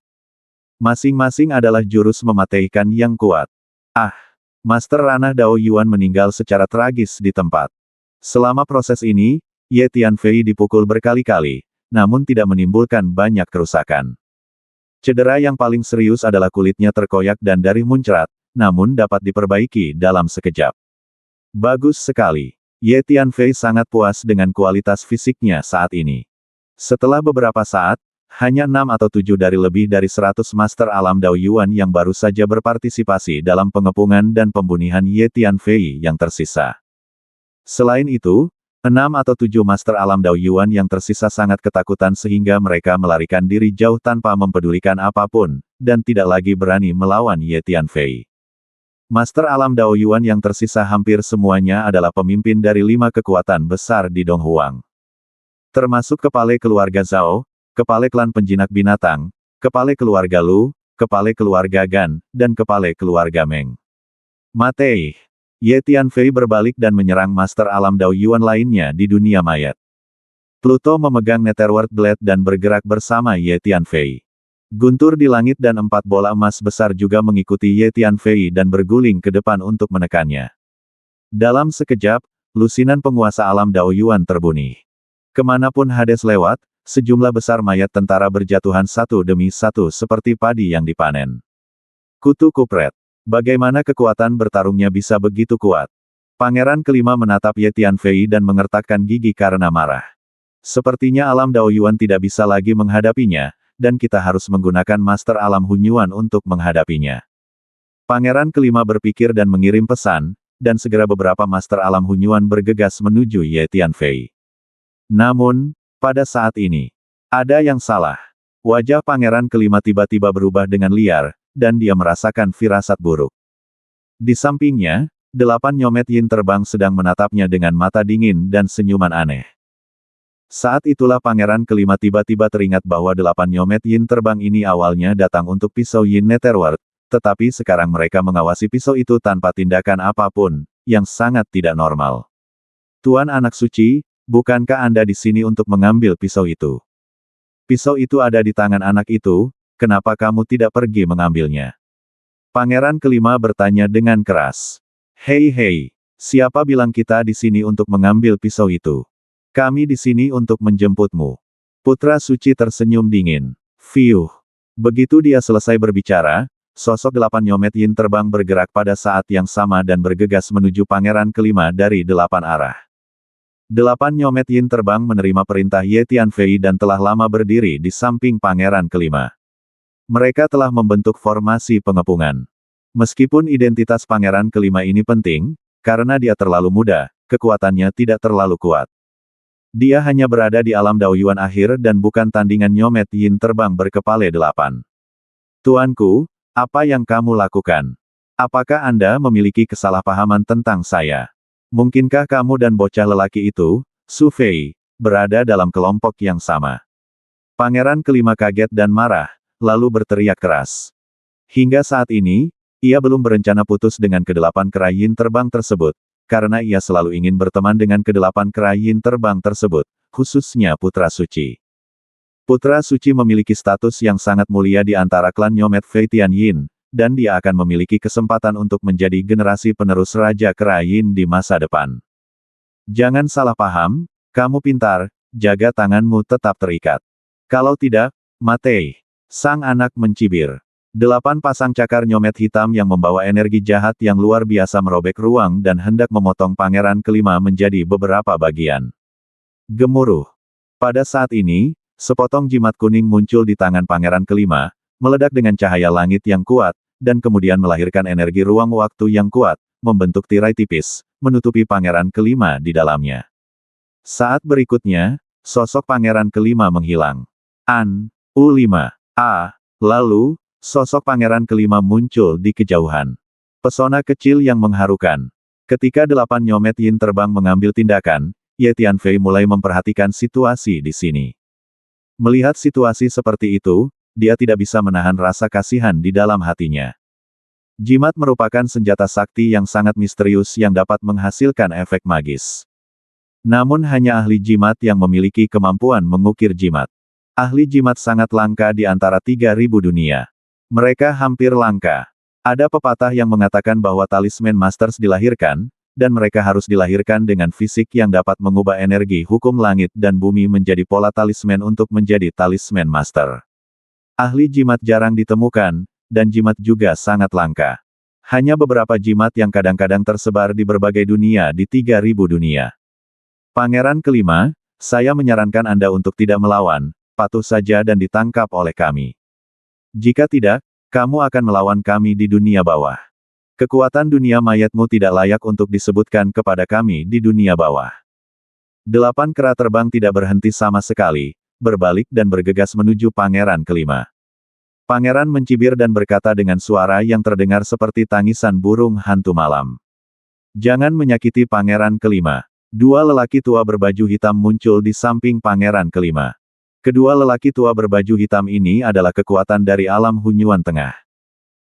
Masing-masing adalah jurus mematikan yang kuat. Ah! Master Ranah Dao Yuan meninggal secara tragis di tempat. Selama proses ini, Ye Tianfei dipukul berkali-kali, namun tidak menimbulkan banyak kerusakan. Cedera yang paling serius adalah kulitnya terkoyak dan darah muncrat, namun dapat diperbaiki dalam sekejap. Bagus sekali. Ye Tianfei sangat puas dengan kualitas fisiknya saat ini. Setelah beberapa saat, hanya 6 atau 7 dari lebih dari 100 Master Alam Dao Yuan yang baru saja berpartisipasi dalam pengepungan dan pembunuhan Ye Tianfei yang tersisa. Selain itu, 6 atau 7 Master Alam Dao Yuan yang tersisa sangat ketakutan sehingga mereka melarikan diri jauh tanpa mempedulikan apapun, dan tidak lagi berani melawan Ye Tianfei. Master Alam Dao Yuan yang tersisa hampir semuanya adalah pemimpin dari 5 kekuatan besar di Donghuang. Termasuk kepala keluarga Zhao, kepala klan penjinak binatang, kepala keluarga Lu, kepala keluarga Gan, dan kepala keluarga Meng. Mate! Ye Tianfei berbalik dan menyerang Master Alam Dao Yuan lainnya di dunia mayat. Pluto memegang Netherworld Blade dan bergerak bersama Ye Tianfei. Guntur di langit dan 4 bola emas besar juga mengikuti Ye Tianfei dan berguling ke depan untuk menekannya. Dalam sekejap, lusinan penguasa alam Dao Yuan terbunuh. Kemanapun Hades lewat, sejumlah besar mayat tentara berjatuhan satu demi satu seperti padi yang dipanen. Kutu kupret. Bagaimana kekuatan bertarungnya bisa begitu kuat? Pangeran kelima menatap Ye Tianfei dan mengertakkan gigi karena marah. Sepertinya alam Dao Yuan tidak bisa lagi menghadapinya, dan kita harus menggunakan Master Alam Hunyuan untuk menghadapinya. Pangeran kelima berpikir dan mengirim pesan, dan segera beberapa Master Alam Hunyuan bergegas menuju Ye Tianfei. Namun, pada saat ini, ada yang salah. Wajah pangeran kelima tiba-tiba berubah dengan liar, dan dia merasakan firasat buruk. Di sampingnya, 8 nyomet yin terbang sedang menatapnya dengan mata dingin dan senyuman aneh. Saat itulah pangeran kelima tiba-tiba teringat bahwa 8 nyomet yin terbang ini awalnya datang untuk pisau Yin Netherworld, tetapi sekarang mereka mengawasi pisau itu tanpa tindakan apapun, yang sangat tidak normal. Tuan anak suci, bukankah Anda di sini untuk mengambil pisau itu? Pisau itu ada di tangan anak itu, kenapa kamu tidak pergi mengambilnya? Pangeran kelima bertanya dengan keras. Hei, siapa bilang kita di sini untuk mengambil pisau itu? Kami di sini untuk menjemputmu. Putra suci tersenyum dingin. Fiuh. Begitu dia selesai berbicara, sosok 8 nyomet yin terbang bergerak pada saat yang sama dan bergegas menuju pangeran kelima dari 8 arah. 8 nyomet yin terbang menerima perintah Ye Tianfei dan telah lama berdiri di samping pangeran kelima. Mereka telah membentuk formasi pengepungan. Meskipun identitas pangeran kelima ini penting, karena dia terlalu muda, kekuatannya tidak terlalu kuat. Dia hanya berada di alam Dao Yuan akhir dan bukan tandingan nyomet yin terbang berkepala 8. Tuanku, apa yang kamu lakukan? Apakah Anda memiliki kesalahpahaman tentang saya? Mungkinkah kamu dan bocah lelaki itu, Su Fei, berada dalam kelompok yang sama? Pangeran kelima kaget dan marah, lalu berteriak keras. Hingga saat ini, ia belum berencana putus dengan ke-8 kera yin terbang tersebut, karena ia selalu ingin berteman dengan ke-8 kera yin terbang tersebut, khususnya Putra Suci. Putra Suci memiliki status yang sangat mulia di antara klan Nyomet Fei Tianyin, dan dia akan memiliki kesempatan untuk menjadi generasi penerus Raja Kera Yin di masa depan. Jangan salah paham, kamu pintar, jaga tanganmu tetap terikat. Kalau tidak, mati. Sang anak mencibir. 8 pasang cakar nyomet hitam yang membawa energi jahat yang luar biasa merobek ruang dan hendak memotong pangeran kelima menjadi beberapa bagian. Gemuruh. Pada saat ini, sepotong jimat kuning muncul di tangan pangeran kelima, meledak dengan cahaya langit yang kuat, dan kemudian melahirkan energi ruang waktu yang kuat, membentuk tirai tipis, menutupi pangeran kelima di dalamnya. Saat berikutnya, sosok pangeran kelima menghilang. U5A. Lalu, sosok pangeran kelima muncul di kejauhan. Pesona kecil yang mengharukan. Ketika 8 nyomet yin terbang mengambil tindakan, Ye Tianfei mulai memperhatikan situasi di sini. Melihat situasi seperti itu, dia tidak bisa menahan rasa kasihan di dalam hatinya. Jimat merupakan senjata sakti yang sangat misterius yang dapat menghasilkan efek magis. Namun hanya ahli jimat yang memiliki kemampuan mengukir jimat. Ahli jimat sangat langka di antara 3.000 dunia. Mereka hampir langka. Ada pepatah yang mengatakan bahwa talisman masters dilahirkan, dan mereka harus dilahirkan dengan fisik yang dapat mengubah energi hukum langit dan bumi menjadi pola talisman untuk menjadi talisman master. Ahli jimat jarang ditemukan, dan jimat juga sangat langka. Hanya beberapa jimat yang kadang-kadang tersebar di berbagai dunia di 3.000 dunia. Pangeran kelima, saya menyarankan Anda untuk tidak melawan, patuh saja dan ditangkap oleh kami. Jika tidak, kamu akan melawan kami di dunia bawah. Kekuatan dunia mayatmu tidak layak untuk disebutkan kepada kami di dunia bawah. 8 kera terbang tidak berhenti sama sekali, berbalik dan bergegas menuju pangeran kelima. Pangeran mencibir dan berkata dengan suara yang terdengar seperti tangisan burung hantu malam. Jangan menyakiti pangeran kelima. 2 lelaki tua berbaju hitam muncul di samping pangeran kelima. Kedua lelaki tua berbaju hitam ini adalah kekuatan dari alam Hunyuan Tengah.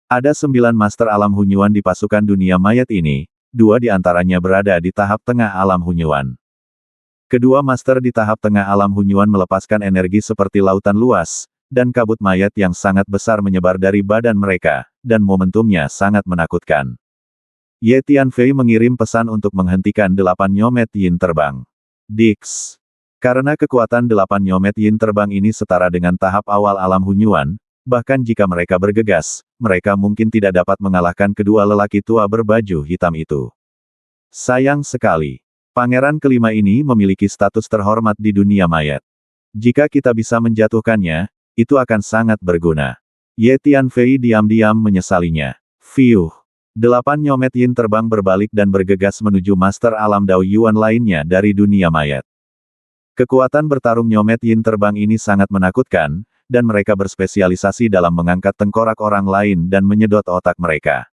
Ada 9 master alam Hunyuan di pasukan dunia mayat ini, 2 di antaranya berada di tahap tengah alam Hunyuan. Kedua master di tahap tengah alam Hunyuan melepaskan energi seperti lautan luas, dan kabut mayat yang sangat besar menyebar dari badan mereka, dan momentumnya sangat menakutkan. Ye Tianfei mengirim pesan untuk menghentikan 8 nyomet yin terbang. Dix. Karena kekuatan 8 nyomet yin terbang ini setara dengan tahap awal alam Hunyuan, bahkan jika mereka bergegas, mereka mungkin tidak dapat mengalahkan kedua lelaki tua berbaju hitam itu. Sayang sekali. Pangeran kelima ini memiliki status terhormat di dunia mayat. Jika kita bisa menjatuhkannya, itu akan sangat berguna. Ye Tianfei diam-diam menyesalinya. Fiuh. 8 nyomet yin terbang berbalik dan bergegas menuju master alam Dao Yuan lainnya dari dunia mayat. Kekuatan bertarung nyomet yin terbang ini sangat menakutkan, dan mereka berspesialisasi dalam mengangkat tengkorak orang lain dan menyedot otak mereka.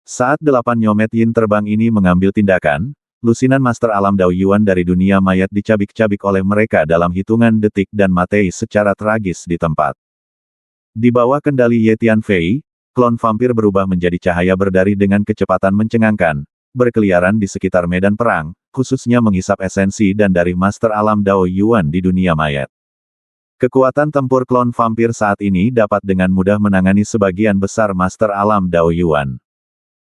Saat 8 nyomet yin terbang ini mengambil tindakan, lusinan master alam Dao Yuan dari dunia mayat dicabik-cabik oleh mereka dalam hitungan detik dan mati secara tragis di tempat. Di bawah kendali Ye Tianfei, klon vampir berubah menjadi cahaya berdari dengan kecepatan mencengangkan, berkeliaran di sekitar medan perang, khususnya menghisap esensi dan dari master alam Dao Yuan di dunia mayat. Kekuatan tempur klon vampir saat ini dapat dengan mudah menangani sebagian besar master alam Dao Yuan.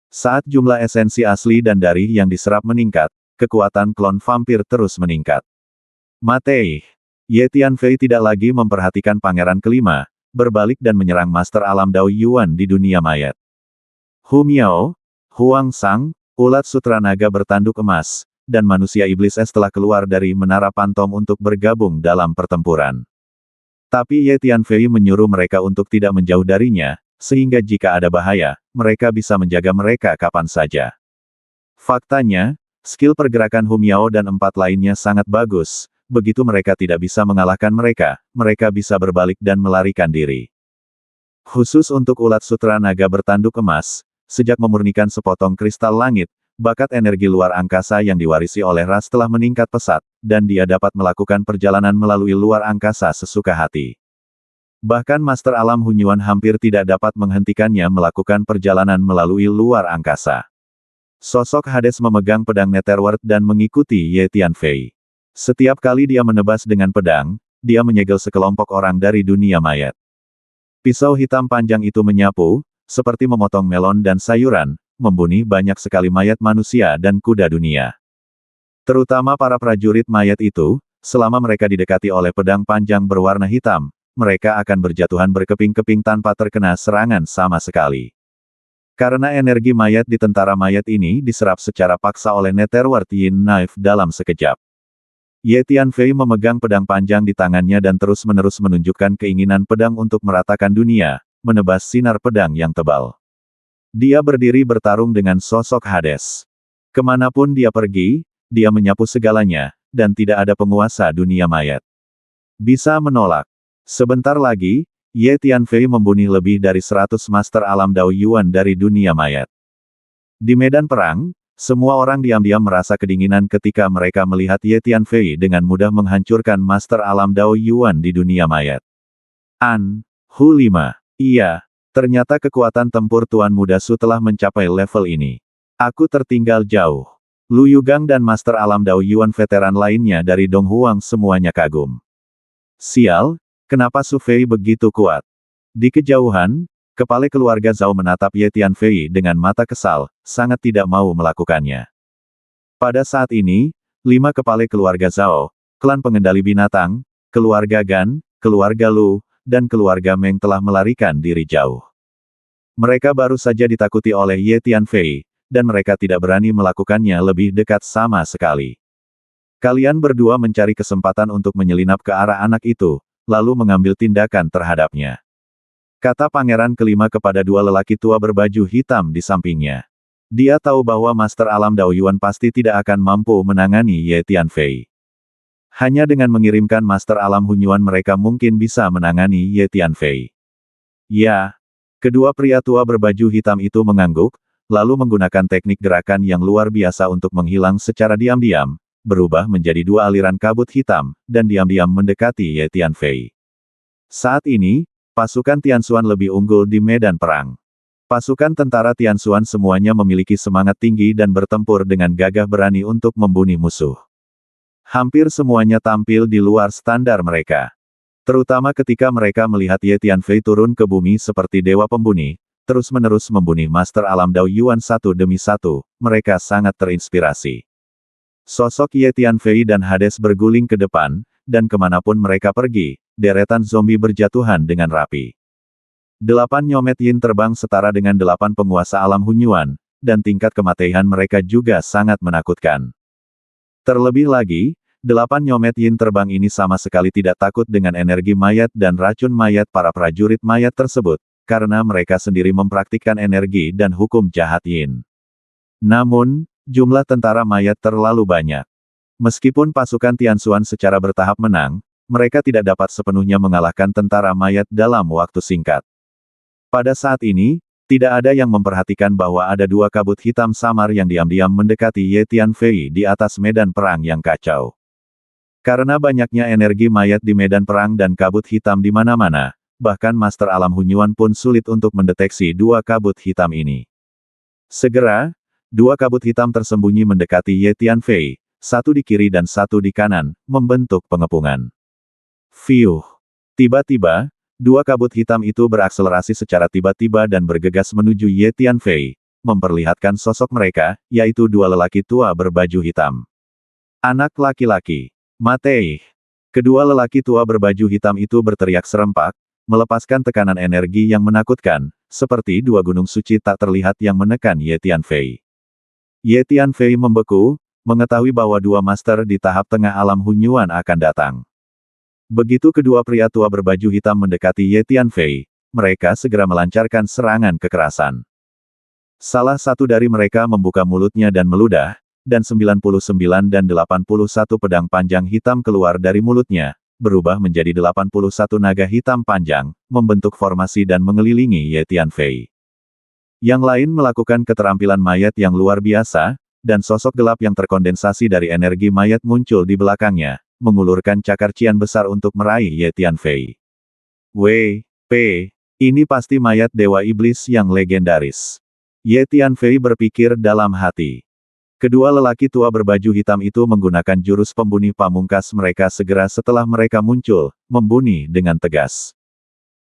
Saat jumlah esensi asli dan darih yang diserap meningkat, kekuatan klon vampir terus meningkat. Matei. Ye Tianfei tidak lagi memperhatikan pangeran kelima, berbalik dan menyerang master alam Dao Yuan di dunia mayat. Hu Miao, Huang Sang, ulat sutra naga bertanduk emas, dan manusia iblis es telah keluar dari menara pantom untuk bergabung dalam pertempuran. Tapi Ye Tianfei menyuruh mereka untuk tidak menjauh darinya, sehingga jika ada bahaya, mereka bisa menjaga mereka kapan saja. Faktanya, skill pergerakan Hu Miao dan 4 lainnya sangat bagus, begitu mereka tidak bisa mengalahkan mereka, mereka bisa berbalik dan melarikan diri. Khusus untuk ulat sutra naga bertanduk emas, sejak memurnikan sepotong kristal langit, bakat energi luar angkasa yang diwarisi oleh ras telah meningkat pesat, dan dia dapat melakukan perjalanan melalui luar angkasa sesuka hati. Bahkan Master Alam Hunyuan hampir tidak dapat menghentikannya melakukan perjalanan melalui luar angkasa. Sosok Hades memegang pedang Netherworld dan mengikuti Ye Tianfei. Setiap kali dia menebas dengan pedang, dia menyegel sekelompok orang dari dunia mayat. Pisau hitam panjang itu menyapu, seperti memotong melon dan sayuran, membunuh banyak sekali mayat manusia dan kuda dunia. Terutama para prajurit mayat itu, selama mereka didekati oleh pedang panjang berwarna hitam, mereka akan berjatuhan berkeping-keping tanpa terkena serangan sama sekali. Karena energi mayat di tentara mayat ini diserap secara paksa oleh Netherworld Yin Knife dalam sekejap. Ye Tianfei memegang pedang panjang di tangannya dan terus-menerus menunjukkan keinginan pedang untuk meratakan dunia, menebas sinar pedang yang tebal. Dia berdiri bertarung dengan sosok Hades. Kemanapun dia pergi, dia menyapu segalanya, dan tidak ada penguasa dunia mayat bisa menolak. Sebentar lagi, Ye Tianfei membunuh lebih dari 100 master alam Dao Yuan dari dunia mayat. Di medan perang, semua orang diam-diam merasa kedinginan ketika mereka melihat Ye Tianfei dengan mudah menghancurkan master alam Dao Yuan di dunia mayat. An Hu 5. Iya, ternyata kekuatan tempur Tuan Muda Su telah mencapai level ini. Aku tertinggal jauh. Lu Yugang dan master alam Dao Yuan veteran lainnya dari Dong Huang semuanya kagum. Sial, kenapa Su Fei begitu kuat? Di kejauhan, kepala keluarga Zhao menatap Ye Tianfei dengan mata kesal, sangat tidak mau melakukannya. Pada saat ini, 5 kepala keluarga Zhao, klan pengendali binatang, keluarga Gan, keluarga Lu, dan keluarga Meng telah melarikan diri jauh. Mereka baru saja ditakuti oleh Ye Tianfei, dan mereka tidak berani melakukannya lebih dekat sama sekali. Kalian berdua mencari kesempatan untuk menyelinap ke arah anak itu, lalu mengambil tindakan terhadapnya. Kata pangeran kelima kepada 2 lelaki tua berbaju hitam di sampingnya. Dia tahu bahwa Master Alam Dao Yuan pasti tidak akan mampu menangani Ye Tianfei. Hanya dengan mengirimkan Master Alam Hunyuan mereka mungkin bisa menangani Ye Tianfei. Ya, kedua pria tua berbaju hitam itu mengangguk, lalu menggunakan teknik gerakan yang luar biasa untuk menghilang secara diam-diam, berubah menjadi 2 aliran kabut hitam, dan diam-diam mendekati Ye Tianfei. Saat ini, pasukan Tianxuan lebih unggul di medan perang. Pasukan tentara Tianxuan semuanya memiliki semangat tinggi dan bertempur dengan gagah berani untuk membunuh musuh. Hampir semuanya tampil di luar standar mereka. Terutama ketika mereka melihat Ye Tianfei turun ke bumi seperti dewa pembunuh, terus-menerus membunuh Master Alam Dao Yuan satu demi satu, mereka sangat terinspirasi. Sosok Ye Tianfei dan Hades berguling ke depan, dan kemanapun mereka pergi, deretan zombie berjatuhan dengan rapi. 8 nyomet yin terbang setara dengan 8 penguasa alam Hunyuan, dan tingkat kematian mereka juga sangat menakutkan. Terlebih lagi, 8 nyomet yin terbang ini sama sekali tidak takut dengan energi mayat dan racun mayat para prajurit mayat tersebut, karena mereka sendiri mempraktikkan energi dan hukum jahat yin. Namun, jumlah tentara mayat terlalu banyak. Meskipun pasukan Tianxuan secara bertahap menang, mereka tidak dapat sepenuhnya mengalahkan tentara mayat dalam waktu singkat. Pada saat ini, tidak ada yang memperhatikan bahwa ada 2 kabut hitam samar yang diam-diam mendekati Ye Tianfei di atas medan perang yang kacau. Karena banyaknya energi mayat di medan perang dan kabut hitam di mana-mana, bahkan Master Alam Hunyuan pun sulit untuk mendeteksi 2 kabut hitam ini. Segera, 2 kabut hitam tersembunyi mendekati Ye Tianfei, 1 di kiri dan 1 di kanan, membentuk pengepungan. Fiuh! Tiba-tiba, 2 kabut hitam itu berakselerasi secara tiba-tiba dan bergegas menuju Ye Tianfei, memperlihatkan sosok mereka, yaitu 2 lelaki tua berbaju hitam. Anak laki-laki. Mateih! Kedua lelaki tua berbaju hitam itu berteriak serempak, melepaskan tekanan energi yang menakutkan, seperti 2 gunung suci tak terlihat yang menekan Ye Tianfei. Ye Tianfei membeku, mengetahui bahwa 2 master di tahap tengah alam Hunyuan akan datang. Begitu kedua pria tua berbaju hitam mendekati Ye Tianfei, mereka segera melancarkan serangan kekerasan. Salah satu dari mereka membuka mulutnya dan meludah, dan 99 dan 81 pedang panjang hitam keluar dari mulutnya, berubah menjadi 81 naga hitam panjang, membentuk formasi dan mengelilingi Ye Tianfei. Yang lain melakukan keterampilan mayat yang luar biasa, dan sosok gelap yang terkondensasi dari energi mayat muncul di belakangnya, mengulurkan cakar cian besar untuk meraih Ye Tianfei. Wei, P. Ini pasti mayat Dewa Iblis yang legendaris. Ye Tianfei berpikir dalam hati. Kedua lelaki tua berbaju hitam itu menggunakan jurus pembunuh pamungkas mereka segera setelah mereka muncul, membunuh dengan tegas.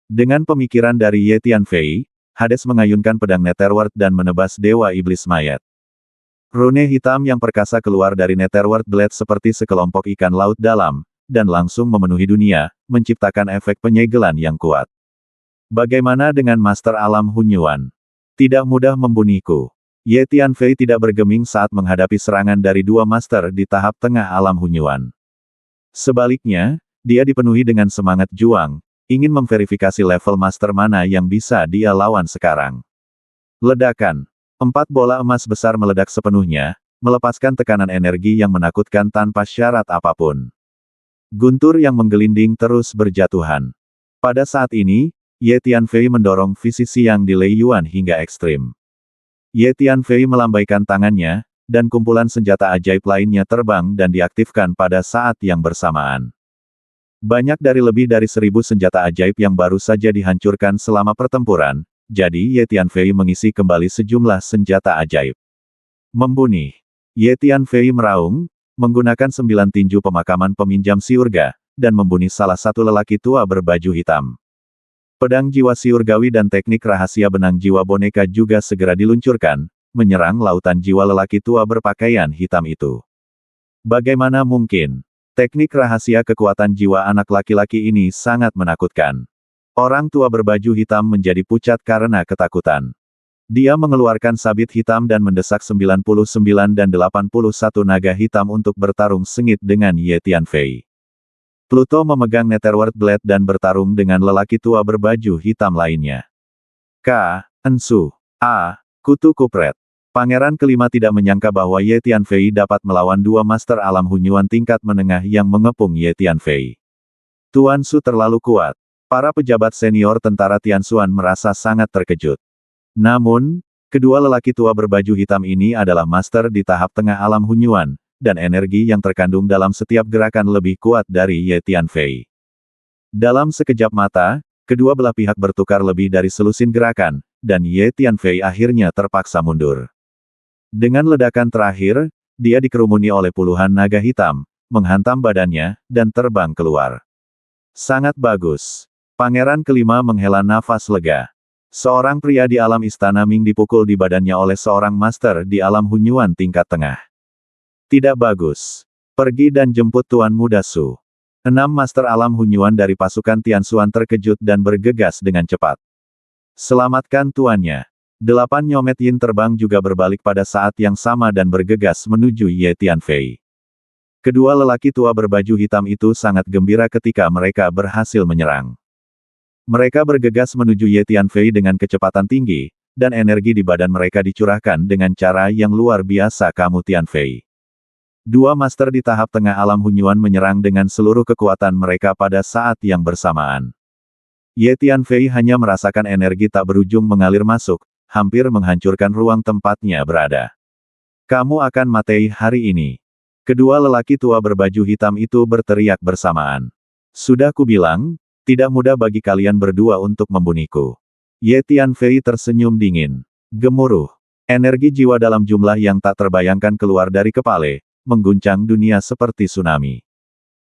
Dengan pemikiran dari Ye Tianfei, Hades mengayunkan pedang Netherworld dan menebas Dewa Iblis mayat. Rune hitam yang perkasa keluar dari Netherworld Blade seperti sekelompok ikan laut dalam, dan langsung memenuhi dunia, menciptakan efek penyegelan yang kuat. Bagaimana dengan Master Alam Hunyuan? Tidak mudah membunuhku. Ye Tianfei tidak bergeming saat menghadapi serangan dari dua master di tahap tengah alam Hunyuan. Sebaliknya, dia dipenuhi dengan semangat juang, ingin memverifikasi level master mana yang bisa dia lawan sekarang. Ledakan. 4 bola emas besar meledak sepenuhnya, melepaskan tekanan energi yang menakutkan tanpa syarat apapun. Guntur yang menggelinding terus berjatuhan. Pada saat ini, Ye Tianfei mendorong visi siang di Lei Yuan hingga ekstrim. Ye Tianfei melambaikan tangannya, dan kumpulan senjata ajaib lainnya terbang dan diaktifkan pada saat yang bersamaan. Banyak dari lebih dari 1000 senjata ajaib yang baru saja dihancurkan selama pertempuran, jadi Ye Tianfei mengisi kembali sejumlah senjata ajaib. Membunuh. Ye Tianfei meraung, menggunakan 9 tinju pemakaman peminjam siurga, dan membunuh salah satu lelaki tua berbaju hitam. Pedang jiwa siurgawi dan teknik rahasia benang jiwa boneka juga segera diluncurkan, menyerang lautan jiwa lelaki tua berpakaian hitam itu. Bagaimana mungkin? Teknik rahasia kekuatan jiwa anak laki-laki ini sangat menakutkan. Orang tua berbaju hitam menjadi pucat karena ketakutan. Dia mengeluarkan sabit hitam dan mendesak 99 dan 81 naga hitam untuk bertarung sengit dengan Ye Tianfei. Pluto memegang Netherworld Blade dan bertarung dengan lelaki tua berbaju hitam lainnya. Ensu. Kutu Kupret. Pangeran kelima tidak menyangka bahwa Ye Tianfei dapat melawan dua master alam Hunyuan tingkat menengah yang mengepung Ye Tianfei. Tuan Su terlalu kuat. Para pejabat senior tentara Tianxuan merasa sangat terkejut. Namun, kedua lelaki tua berbaju hitam ini adalah master di tahap tengah alam Hunyuan, dan energi yang terkandung dalam setiap gerakan lebih kuat dari Ye Tianfei. Dalam sekejap mata, kedua belah pihak bertukar lebih dari selusin gerakan, dan Ye Tianfei akhirnya terpaksa mundur. Dengan ledakan terakhir, dia dikerumuni oleh puluhan naga hitam, menghantam badannya, dan terbang keluar. Sangat bagus. Pangeran kelima menghela nafas lega. Seorang pria di alam istana Ming dipukul di badannya oleh seorang master di alam Hunyuan tingkat tengah. Tidak bagus. Pergi dan jemput Tuan Muda Su. 6 master alam Hunyuan dari pasukan Tianxuan terkejut dan bergegas dengan cepat. Selamatkan tuannya. 8 nyomet Yin terbang juga berbalik pada saat yang sama dan bergegas menuju Ye Tianfei. Kedua lelaki tua berbaju hitam itu sangat gembira ketika mereka berhasil menyerang. Mereka bergegas menuju Ye Tianfei dengan kecepatan tinggi, dan energi di badan mereka dicurahkan dengan cara yang luar biasa. Kamu Tianfei. Dua master di tahap tengah alam Hunyuan menyerang dengan seluruh kekuatan mereka pada saat yang bersamaan. Ye Tianfei hanya merasakan energi tak berujung mengalir masuk, hampir menghancurkan ruang tempatnya berada. Kamu akan mati hari ini. Kedua lelaki tua berbaju hitam itu berteriak bersamaan. Sudah kubilang, tidak mudah bagi kalian berdua untuk membunuhku. Ye Tianfei tersenyum dingin. Gemuruh. Energi jiwa dalam jumlah yang tak terbayangkan keluar dari kepala, mengguncang dunia seperti tsunami.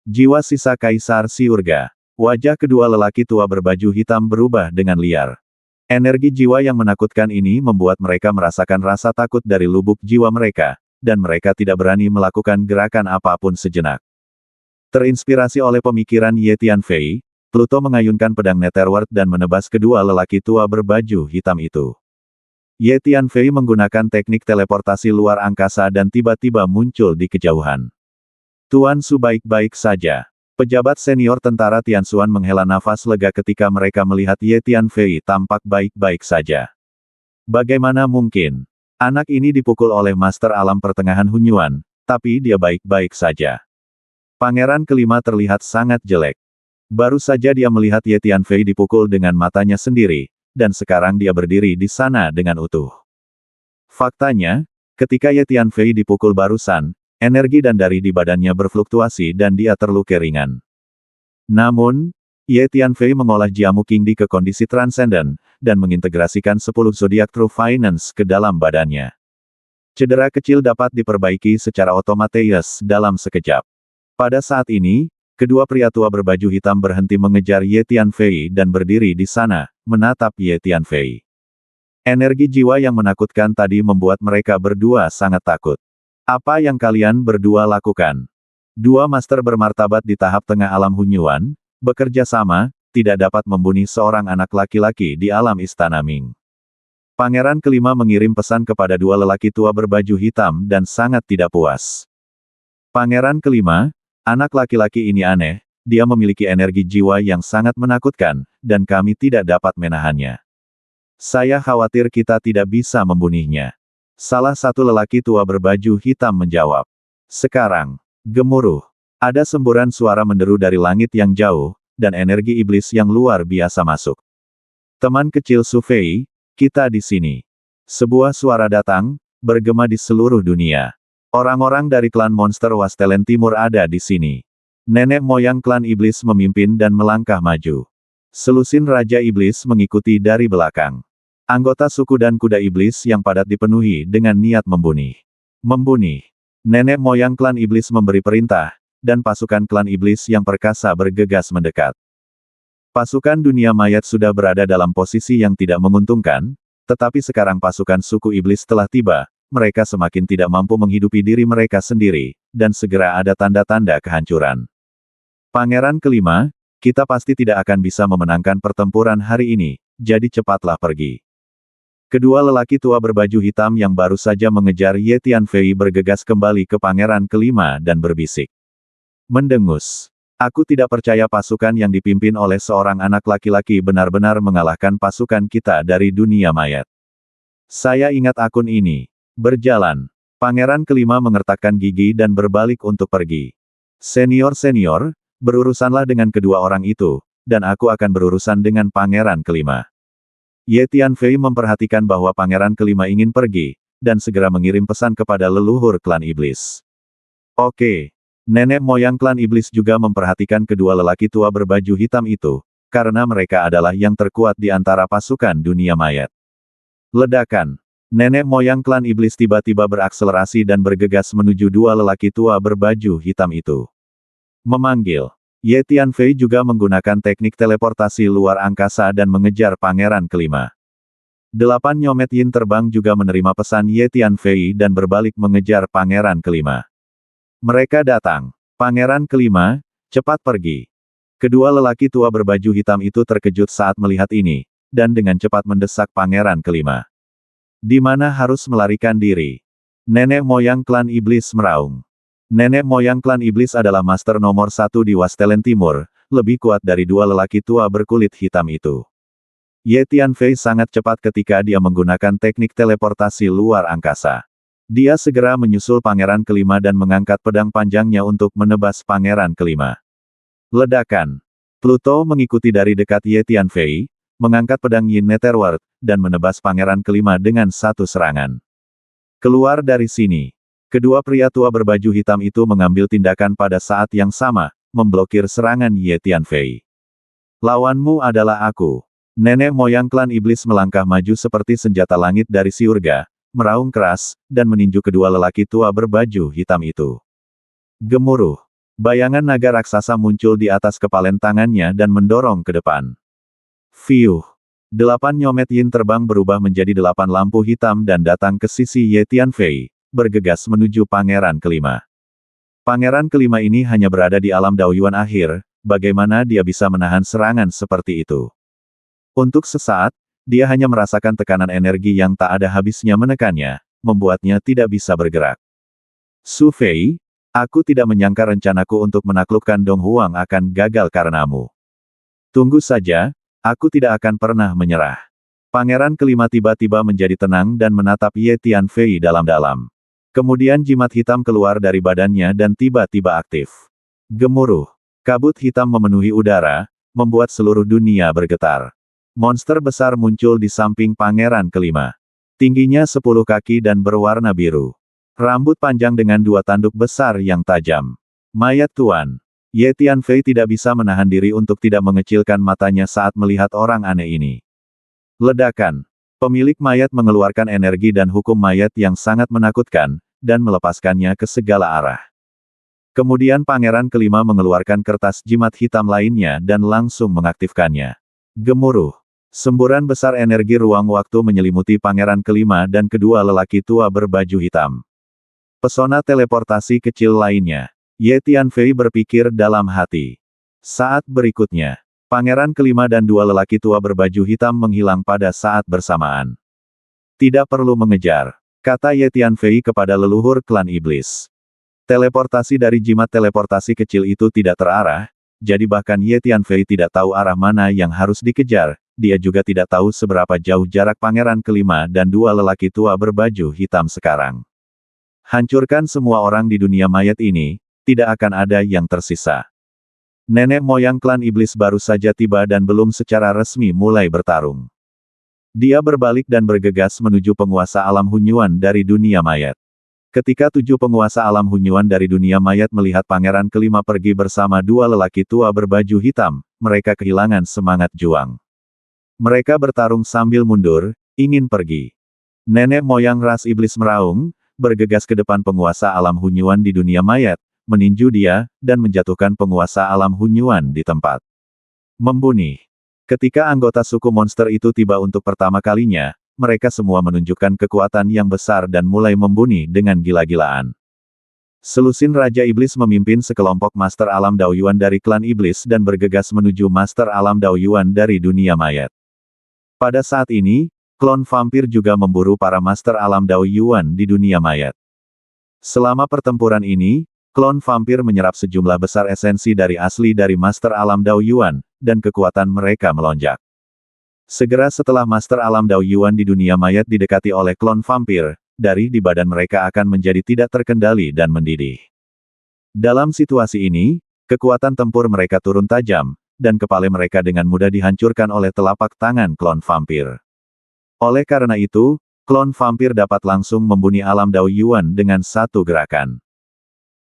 Jiwa sisa Kaisar Siurga. Wajah kedua lelaki tua berbaju hitam berubah dengan liar. Energi jiwa yang menakutkan ini membuat mereka merasakan rasa takut dari lubuk jiwa mereka, dan mereka tidak berani melakukan gerakan apapun sejenak. Terinspirasi oleh pemikiran Ye Tianfei, Pluto mengayunkan pedang Netherworld dan menebas kedua lelaki tua berbaju hitam itu. Ye Tianfei menggunakan teknik teleportasi luar angkasa dan tiba-tiba muncul di kejauhan. Tuan Su baik-baik saja. Pejabat senior tentara Tianxuan menghela nafas lega ketika mereka melihat Ye Tianfei tampak baik-baik saja. Bagaimana mungkin? Anak ini dipukul oleh Master Alam Pertengahan Hunyuan, tapi dia baik-baik saja. Pangeran kelima terlihat sangat jelek. Baru saja dia melihat Ye Tianfei dipukul dengan matanya sendiri, dan sekarang dia berdiri di sana dengan utuh. Faktanya, ketika Ye Tianfei dipukul barusan, energi dan darah di badannya berfluktuasi dan dia terluka ringan. Namun, Ye Tianfei mengolah jamu Qingdi ke kondisi transenden, dan mengintegrasikan 10 zodiak True Finance ke dalam badannya. Cedera kecil dapat diperbaiki secara otomatis dalam sekejap. Pada saat ini, kedua pria tua berbaju hitam berhenti mengejar Ye Tianfei dan berdiri di sana, menatap Ye Tianfei. Energi jiwa yang menakutkan tadi membuat mereka berdua sangat takut. Apa yang kalian berdua lakukan? Dua master bermartabat di tahap tengah alam Hunyuan, bekerja sama, tidak dapat membunuh seorang anak laki-laki di alam Istana Ming. Pangeran kelima mengirim pesan kepada dua lelaki tua berbaju hitam dan sangat tidak puas. Pangeran kelima, anak laki-laki ini aneh, dia memiliki energi jiwa yang sangat menakutkan, dan kami tidak dapat menahannya. Saya khawatir kita tidak bisa membunuhnya. Salah satu lelaki tua berbaju hitam menjawab. Sekarang, gemuruh. Ada semburan suara menderu dari langit yang jauh, dan energi iblis yang luar biasa masuk. Teman kecil Su Fei, kita di sini. Sebuah suara datang, bergema di seluruh dunia. Orang-orang dari klan monster Wastelen Timur ada di sini. Nenek moyang klan iblis memimpin dan melangkah maju. Selusin Raja Iblis mengikuti dari belakang. Anggota suku dan kuda iblis yang padat dipenuhi dengan niat membunuh. Membunuh. Nenek moyang klan iblis memberi perintah, dan pasukan klan iblis yang perkasa bergegas mendekat. Pasukan dunia mayat sudah berada dalam posisi yang tidak menguntungkan, tetapi sekarang pasukan suku iblis telah tiba, mereka semakin tidak mampu menghidupi diri mereka sendiri, dan segera ada tanda-tanda kehancuran. Pangeran kelima, kita pasti tidak akan bisa memenangkan pertempuran hari ini, jadi cepatlah pergi. Kedua lelaki tua berbaju hitam yang baru saja mengejar Ye Tianfei bergegas kembali ke pangeran kelima dan berbisik. Mendengus. Aku tidak percaya pasukan yang dipimpin oleh seorang anak laki-laki benar-benar mengalahkan pasukan kita dari dunia mayat. Saya ingat akun ini. Berjalan. Pangeran kelima mengertakkan gigi dan berbalik untuk pergi. Senior-senior, berurusanlah dengan kedua orang itu, dan aku akan berurusan dengan pangeran kelima. Ye Tianfei memperhatikan bahwa pangeran kelima ingin pergi, dan segera mengirim pesan kepada leluhur klan iblis. Oke. Nenek moyang klan iblis juga memperhatikan kedua lelaki tua berbaju hitam itu, karena mereka adalah yang terkuat di antara pasukan dunia mayat. Ledakan. Nenek moyang klan iblis tiba-tiba berakselerasi dan bergegas menuju dua lelaki tua berbaju hitam itu. Memanggil. Ye Tianfei juga menggunakan teknik teleportasi luar angkasa dan mengejar pangeran kelima. 8 nyomet yin terbang juga menerima pesan Ye Tianfei dan berbalik mengejar pangeran kelima. Mereka datang. Pangeran kelima, cepat pergi. Kedua lelaki tua berbaju hitam itu terkejut saat melihat ini, dan dengan cepat mendesak pangeran kelima. Di mana harus melarikan diri? Nenek moyang klan iblis meraung. Nenek moyang klan iblis adalah master nomor 1 di Wastelen Timur, lebih kuat dari dua lelaki tua berkulit hitam itu. Ye Tianfei sangat cepat ketika dia menggunakan teknik teleportasi luar angkasa. Dia segera menyusul pangeran kelima dan mengangkat pedang panjangnya untuk menebas pangeran kelima. Ledakan. Pluto mengikuti dari dekat Ye Tianfei, mengangkat pedang Yin Netherworld, dan menebas pangeran kelima dengan satu serangan. Keluar dari sini. Kedua pria tua berbaju hitam itu mengambil tindakan pada saat yang sama, memblokir serangan Ye Tianfei. Lawanmu adalah aku. Nenek moyang klan iblis melangkah maju seperti senjata langit dari surga, meraung keras, dan meninju kedua lelaki tua berbaju hitam itu. Gemuruh. Bayangan naga raksasa muncul di atas kepalan tangannya dan mendorong ke depan. Fiuh. 8 nyomet yin terbang berubah menjadi 8 lampu hitam dan datang ke sisi Ye Tianfei, bergegas menuju pangeran kelima. Pangeran kelima ini hanya berada di alam Daoyuan akhir, bagaimana dia bisa menahan serangan seperti itu? Untuk sesaat, dia hanya merasakan tekanan energi yang tak ada habisnya menekannya, membuatnya tidak bisa bergerak. Su Fei, aku tidak menyangka rencanaku untuk menaklukkan Dong Huang akan gagal karenamu. Tunggu saja, aku tidak akan pernah menyerah. Pangeran kelima tiba-tiba menjadi tenang dan menatap Ye Tianfei dalam-dalam. Kemudian jimat hitam keluar dari badannya dan tiba-tiba aktif. Gemuruh. Kabut hitam memenuhi udara, membuat seluruh dunia bergetar. Monster besar muncul di samping pangeran kelima. Tingginya 10 kaki dan berwarna biru. Rambut panjang dengan 2 tanduk besar yang tajam. Mayat Tuan. Ye Tianfei tidak bisa menahan diri untuk tidak mengecilkan matanya saat melihat orang aneh ini. Ledakan. Pemilik mayat mengeluarkan energi dan hukum mayat yang sangat menakutkan, dan melepaskannya ke segala arah. Kemudian pangeran kelima mengeluarkan kertas jimat hitam lainnya dan langsung mengaktifkannya. Gemuruh. Semburan besar energi ruang waktu menyelimuti pangeran kelima dan kedua lelaki tua berbaju hitam. Pesona teleportasi kecil lainnya. Ye Tianfei berpikir dalam hati. Saat berikutnya, pangeran kelima dan dua lelaki tua berbaju hitam menghilang pada saat bersamaan. Tidak perlu mengejar, kata Ye Tianfei kepada leluhur klan iblis. Teleportasi dari jimat teleportasi kecil itu tidak terarah, jadi bahkan Ye Tianfei tidak tahu arah mana yang harus dikejar, dia juga tidak tahu seberapa jauh jarak pangeran kelima dan dua lelaki tua berbaju hitam sekarang. Hancurkan semua orang di dunia mayat ini, tidak akan ada yang tersisa. Nenek moyang klan iblis baru saja tiba dan belum secara resmi mulai bertarung. Dia berbalik dan bergegas menuju penguasa alam Hunyuan dari dunia mayat. Ketika 7 penguasa alam Hunyuan dari dunia mayat melihat pangeran kelima pergi bersama dua lelaki tua berbaju hitam, mereka kehilangan semangat juang. Mereka bertarung sambil mundur, ingin pergi. Nenek moyang ras iblis meraung, bergegas ke depan penguasa alam Hunyuan di dunia mayat, meninju dia, dan menjatuhkan penguasa alam Hunyuan di tempat. Membunuh. Ketika anggota suku monster itu tiba untuk pertama kalinya, mereka semua menunjukkan kekuatan yang besar dan mulai membunuh dengan gila-gilaan. Selusin Raja Iblis memimpin sekelompok Master Alam Daoyuan dari klan Iblis dan bergegas menuju Master Alam Daoyuan dari dunia mayat. Pada saat ini, klon vampir juga memburu para Master Alam Daoyuan di dunia mayat. Selama pertempuran ini, klon vampir menyerap sejumlah besar esensi dari asli dari Master Alam Daoyuan, dan kekuatan mereka melonjak. Segera setelah Master Alam Daoyuan di dunia mayat didekati oleh klon vampir, dari di badan mereka akan menjadi tidak terkendali dan mendidih. Dalam situasi ini, kekuatan tempur mereka turun tajam, dan kepala mereka dengan mudah dihancurkan oleh telapak tangan klon vampir. Oleh karena itu, klon vampir dapat langsung membunuh alam Daoyuan dengan satu gerakan.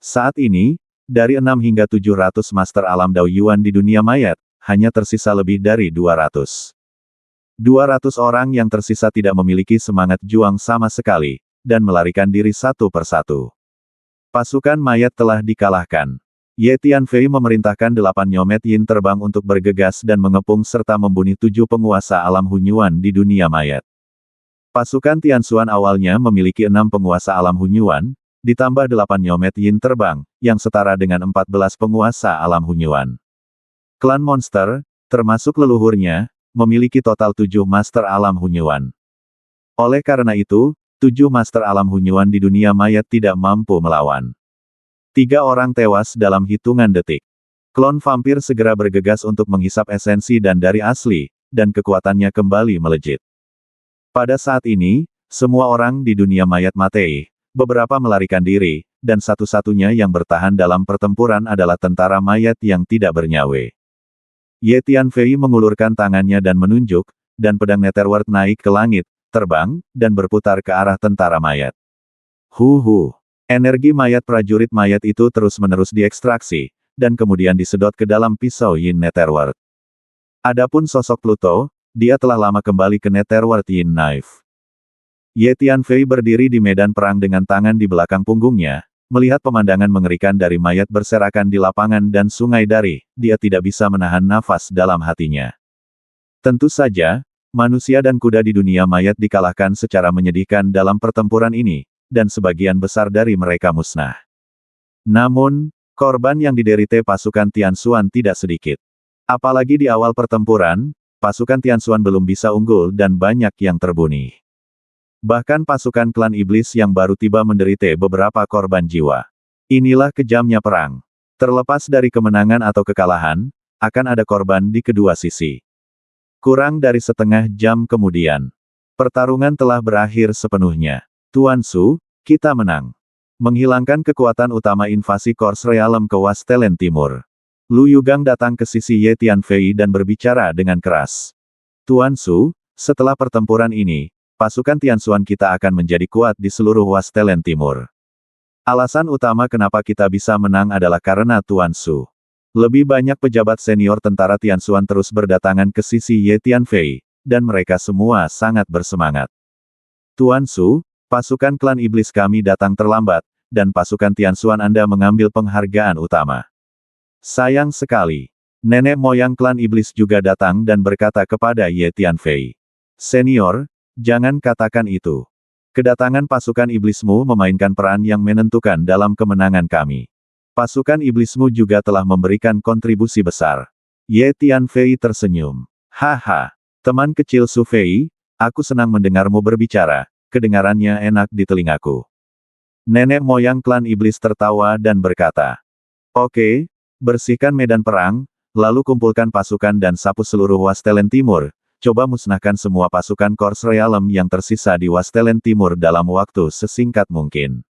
Saat ini, dari 6 hingga 700 Master Alam Daoyuan di dunia mayat, hanya tersisa lebih dari 200. 200 orang yang tersisa tidak memiliki semangat juang sama sekali, dan melarikan diri satu persatu. Pasukan mayat telah dikalahkan. Ye Tianfei memerintahkan 8 nyomet yin terbang untuk bergegas dan mengepung serta membunuh 7 penguasa alam Hunyuan di dunia mayat. Pasukan Tianxuan awalnya memiliki 6 penguasa alam Hunyuan, ditambah 8 nyomet yin terbang, yang setara dengan 14 penguasa alam Hunyuan. Klan monster, termasuk leluhurnya, memiliki total 7 Master Alam Hunyuan. Oleh karena itu, 7 Master Alam Hunyuan di dunia mayat tidak mampu melawan. 3 orang tewas dalam hitungan detik. Klon vampir segera bergegas untuk menghisap esensi dan dari asli, dan kekuatannya kembali melejit. Pada saat ini, semua orang di dunia mayat mati, beberapa melarikan diri, dan satu-satunya yang bertahan dalam pertempuran adalah tentara mayat yang tidak bernyawa. Ye Tianfei mengulurkan tangannya dan menunjuk, dan pedang Netherworld naik ke langit, terbang, dan berputar ke arah tentara mayat. Energi mayat prajurit mayat itu terus-menerus diekstraksi, dan kemudian disedot ke dalam pisau Yin Netherworld. Adapun sosok Pluto, dia telah lama kembali ke Netherworld Yin Knife. Ye Tianfei berdiri di medan perang dengan tangan di belakang punggungnya, melihat pemandangan mengerikan dari mayat berserakan di lapangan dan sungai dari, dia tidak bisa menahan nafas dalam hatinya. Tentu saja, manusia dan kuda di dunia mayat dikalahkan secara menyedihkan dalam pertempuran ini, dan sebagian besar dari mereka musnah. Namun, korban yang diderita pasukan Tianxuan tidak sedikit. Apalagi di awal pertempuran, pasukan Tianxuan belum bisa unggul dan banyak yang terbunuh. Bahkan pasukan klan iblis yang baru tiba menderita beberapa korban jiwa. Inilah kejamnya perang. Terlepas dari kemenangan atau kekalahan, akan ada korban di kedua sisi. Kurang dari setengah jam kemudian, pertarungan telah berakhir sepenuhnya. Tuan Su, kita menang. Menghilangkan kekuatan utama invasi Kors Realm ke Wastelen Timur. Lu Yugang datang ke sisi Ye Tianfei dan berbicara dengan keras. Tuan Su, setelah pertempuran ini, pasukan Tianxuan kita akan menjadi kuat di seluruh Wastelen Timur. Alasan utama kenapa kita bisa menang adalah karena Tuan Su. Lebih banyak pejabat senior tentara Tianxuan terus berdatangan ke sisi Ye Tianfei, dan mereka semua sangat bersemangat. Tuan Su, pasukan klan iblis kami datang terlambat, dan pasukan Tianxuan Anda mengambil penghargaan utama. Sayang sekali. Nenek moyang klan iblis juga datang dan berkata kepada Ye Tianfei. Senior, jangan katakan itu. Kedatangan pasukan iblismu memainkan peran yang menentukan dalam kemenangan kami. Pasukan iblismu juga telah memberikan kontribusi besar. Ye Tianfei tersenyum. Haha, teman kecil Su Fei, aku senang mendengarmu berbicara, kedengarannya enak di telingaku. Nenek moyang klan iblis tertawa dan berkata, "Oke, bersihkan medan perang, lalu kumpulkan pasukan dan sapu seluruh Wastelen Timur, coba musnahkan semua pasukan Kors Realm yang tersisa di Wastelen Timur dalam waktu sesingkat mungkin,"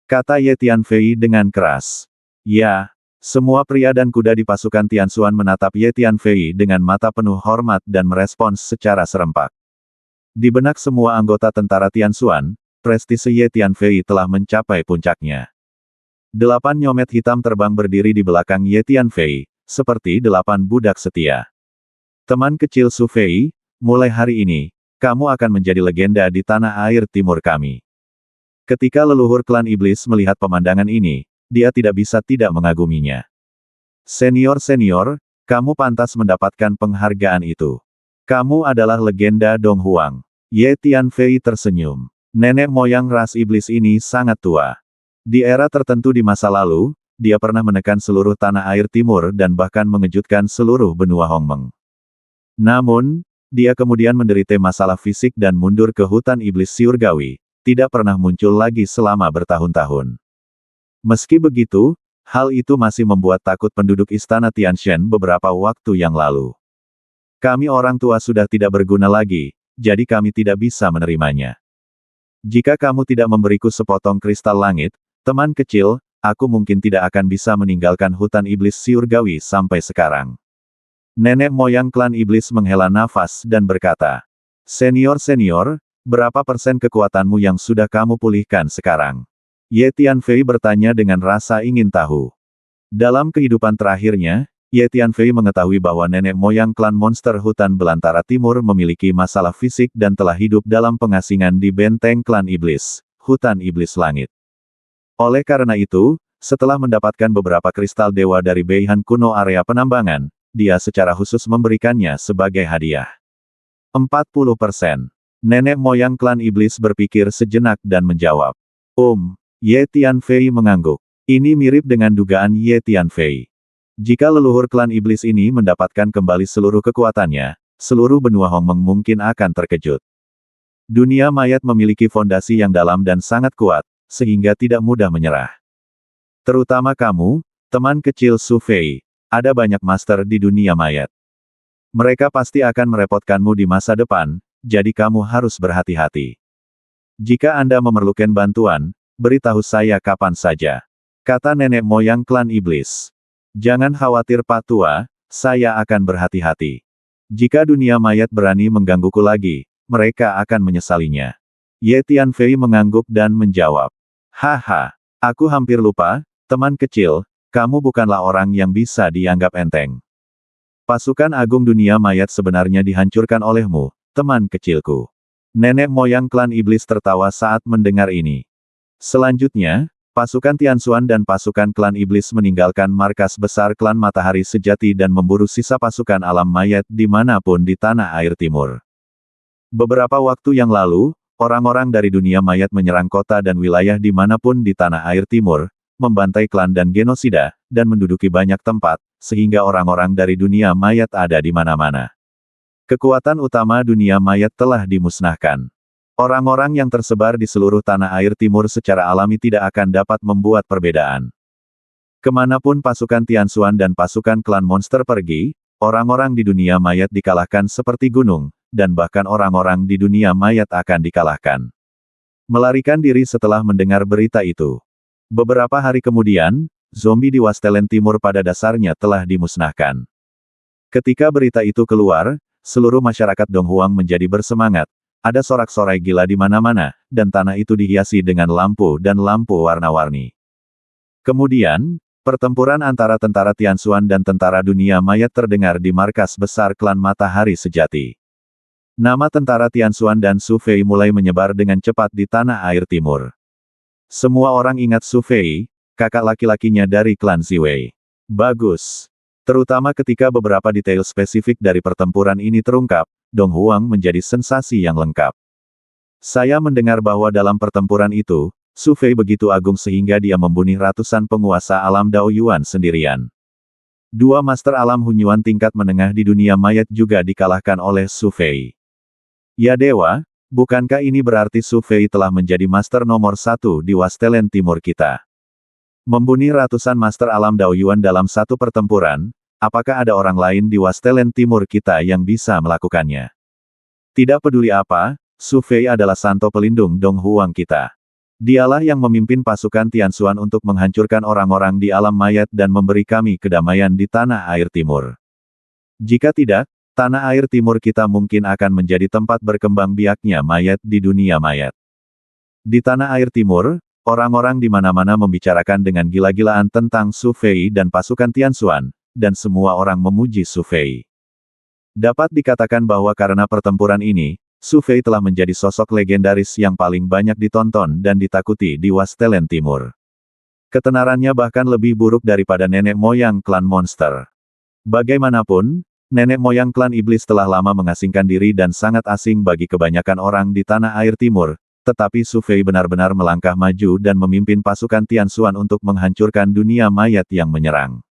kata Ye Tianfei dengan keras. Ya, semua pria dan kuda di pasukan Tianxuan menatap Ye Tianfei dengan mata penuh hormat dan merespons secara serempak. Di benak semua anggota tentara Tianxuan, prestise Ye Tianfei telah mencapai puncaknya. 8 nyomet hitam terbang berdiri di belakang Ye Tianfei, seperti 8 budak setia. Teman kecil Su Fei, mulai hari ini, kamu akan menjadi legenda di tanah air timur kami. Ketika leluhur klan iblis melihat pemandangan ini, dia tidak bisa tidak mengaguminya. Senior-senior, kamu pantas mendapatkan penghargaan itu. Kamu adalah legenda Dong Huang. Ye Tianfei tersenyum. Nenek moyang ras iblis ini sangat tua. Di era tertentu di masa lalu, dia pernah menekan seluruh tanah air timur dan bahkan mengejutkan seluruh benua Hongmeng. Namun, dia kemudian menderita masalah fisik dan mundur ke hutan iblis surgawi, tidak pernah muncul lagi selama bertahun-tahun. Meski begitu, hal itu masih membuat takut penduduk istana Tianshan beberapa waktu yang lalu. Kami orang tua sudah tidak berguna lagi, jadi kami tidak bisa menerimanya. Jika kamu tidak memberiku sepotong kristal langit, teman kecil, aku mungkin tidak akan bisa meninggalkan hutan iblis surgawi sampai sekarang. Nenek moyang klan iblis menghela nafas dan berkata, "Senior-senior, berapa persen kekuatanmu yang sudah kamu pulihkan sekarang?" Ye Tianfei bertanya dengan rasa ingin tahu. Dalam kehidupan terakhirnya, Ye Tianfei mengetahui bahwa nenek moyang klan monster hutan belantara timur memiliki masalah fisik dan telah hidup dalam pengasingan di benteng klan iblis, hutan iblis langit. Oleh karena itu, setelah mendapatkan beberapa kristal dewa dari Beihan kuno area penambangan, dia secara khusus memberikannya sebagai hadiah. 40%. Nenek moyang klan iblis berpikir sejenak dan menjawab. Ye Tianfei mengangguk. Ini mirip dengan dugaan Ye Tianfei. Jika leluhur klan iblis ini mendapatkan kembali seluruh kekuatannya, seluruh benua Hongmeng mungkin akan terkejut. Dunia mayat memiliki fondasi yang dalam dan sangat kuat, sehingga tidak mudah menyerah. Terutama kamu, teman kecil Su Fei, ada banyak master di dunia mayat. Mereka pasti akan merepotkanmu di masa depan, jadi kamu harus berhati-hati. Jika Anda memerlukan bantuan, beritahu saya kapan saja, kata nenek moyang klan iblis. Jangan khawatir Pak Tua, saya akan berhati-hati. Jika dunia mayat berani menggangguku lagi, mereka akan menyesalinya. Ye Tianfei mengangguk dan menjawab. Haha, aku hampir lupa, teman kecil, kamu bukanlah orang yang bisa dianggap enteng. Pasukan agung dunia mayat sebenarnya dihancurkan olehmu, teman kecilku. Nenek moyang klan iblis tertawa saat mendengar ini. Selanjutnya, pasukan Tianxuan dan pasukan klan iblis meninggalkan markas besar klan Matahari Sejati dan memburu sisa pasukan alam mayat dimanapun di tanah air timur. Beberapa waktu yang lalu, orang-orang dari dunia mayat menyerang kota dan wilayah dimanapun di tanah air timur, membantai klan dan genosida, dan menduduki banyak tempat, sehingga orang-orang dari dunia mayat ada di mana-mana. Kekuatan utama dunia mayat telah dimusnahkan. Orang-orang yang tersebar di seluruh tanah air timur secara alami tidak akan dapat membuat perbedaan. Kemanapun pasukan Tianxuan dan pasukan klan monster pergi, orang-orang di dunia mayat dikalahkan seperti gunung, dan bahkan orang-orang di dunia mayat akan dikalahkan. Melarikan diri setelah mendengar berita itu. Beberapa hari kemudian, zombie di Wastelen Timur pada dasarnya telah dimusnahkan. Ketika berita itu keluar, seluruh masyarakat Donghuang menjadi bersemangat. Ada sorak-sorai gila di mana-mana, dan tanah itu dihiasi dengan lampu dan lampu warna-warni. Kemudian, pertempuran antara tentara Tianxuan dan tentara dunia mayat terdengar di markas besar klan Matahari Sejati. Nama tentara Tianxuan dan Su Fei mulai menyebar dengan cepat di tanah air timur. Semua orang ingat Su Fei, kakak laki-lakinya dari klan Ziwei. Bagus. Terutama ketika beberapa detail spesifik dari pertempuran ini terungkap, Donghuang menjadi sensasi yang lengkap. Saya mendengar bahwa dalam pertempuran itu, Su Fei begitu agung sehingga dia membunuh ratusan penguasa alam Dao Yuan sendirian. Dua master alam Hunyuan tingkat menengah di dunia mayat juga dikalahkan oleh Su Fei. Ya dewa, bukankah ini berarti Su Fei telah menjadi master nomor 1 di Wastelen Timur kita? Membunuh ratusan master alam Dao Yuan dalam satu pertempuran, apakah ada orang lain di Wastelen Timur kita yang bisa melakukannya? Tidak peduli apa, Su Fei adalah santo pelindung Dong Huang kita. Dialah yang memimpin pasukan Tianxuan untuk menghancurkan orang-orang di alam mayat dan memberi kami kedamaian di tanah air timur. Jika tidak, tanah air timur kita mungkin akan menjadi tempat berkembang biaknya mayat di dunia mayat. Di tanah air timur, orang-orang di mana-mana membicarakan dengan gila-gilaan tentang Su Fei dan pasukan Tianxuan, dan semua orang memuji Su Fei. Dapat dikatakan bahwa karena pertempuran ini, Su Fei telah menjadi sosok legendaris yang paling banyak ditonton dan ditakuti di Wastelen Timur. Ketenarannya bahkan lebih buruk daripada nenek moyang klan monster. Bagaimanapun, nenek moyang klan iblis telah lama mengasingkan diri dan sangat asing bagi kebanyakan orang di tanah air timur, tetapi Su Fei benar-benar melangkah maju dan memimpin pasukan Tianxuan untuk menghancurkan dunia mayat yang menyerang.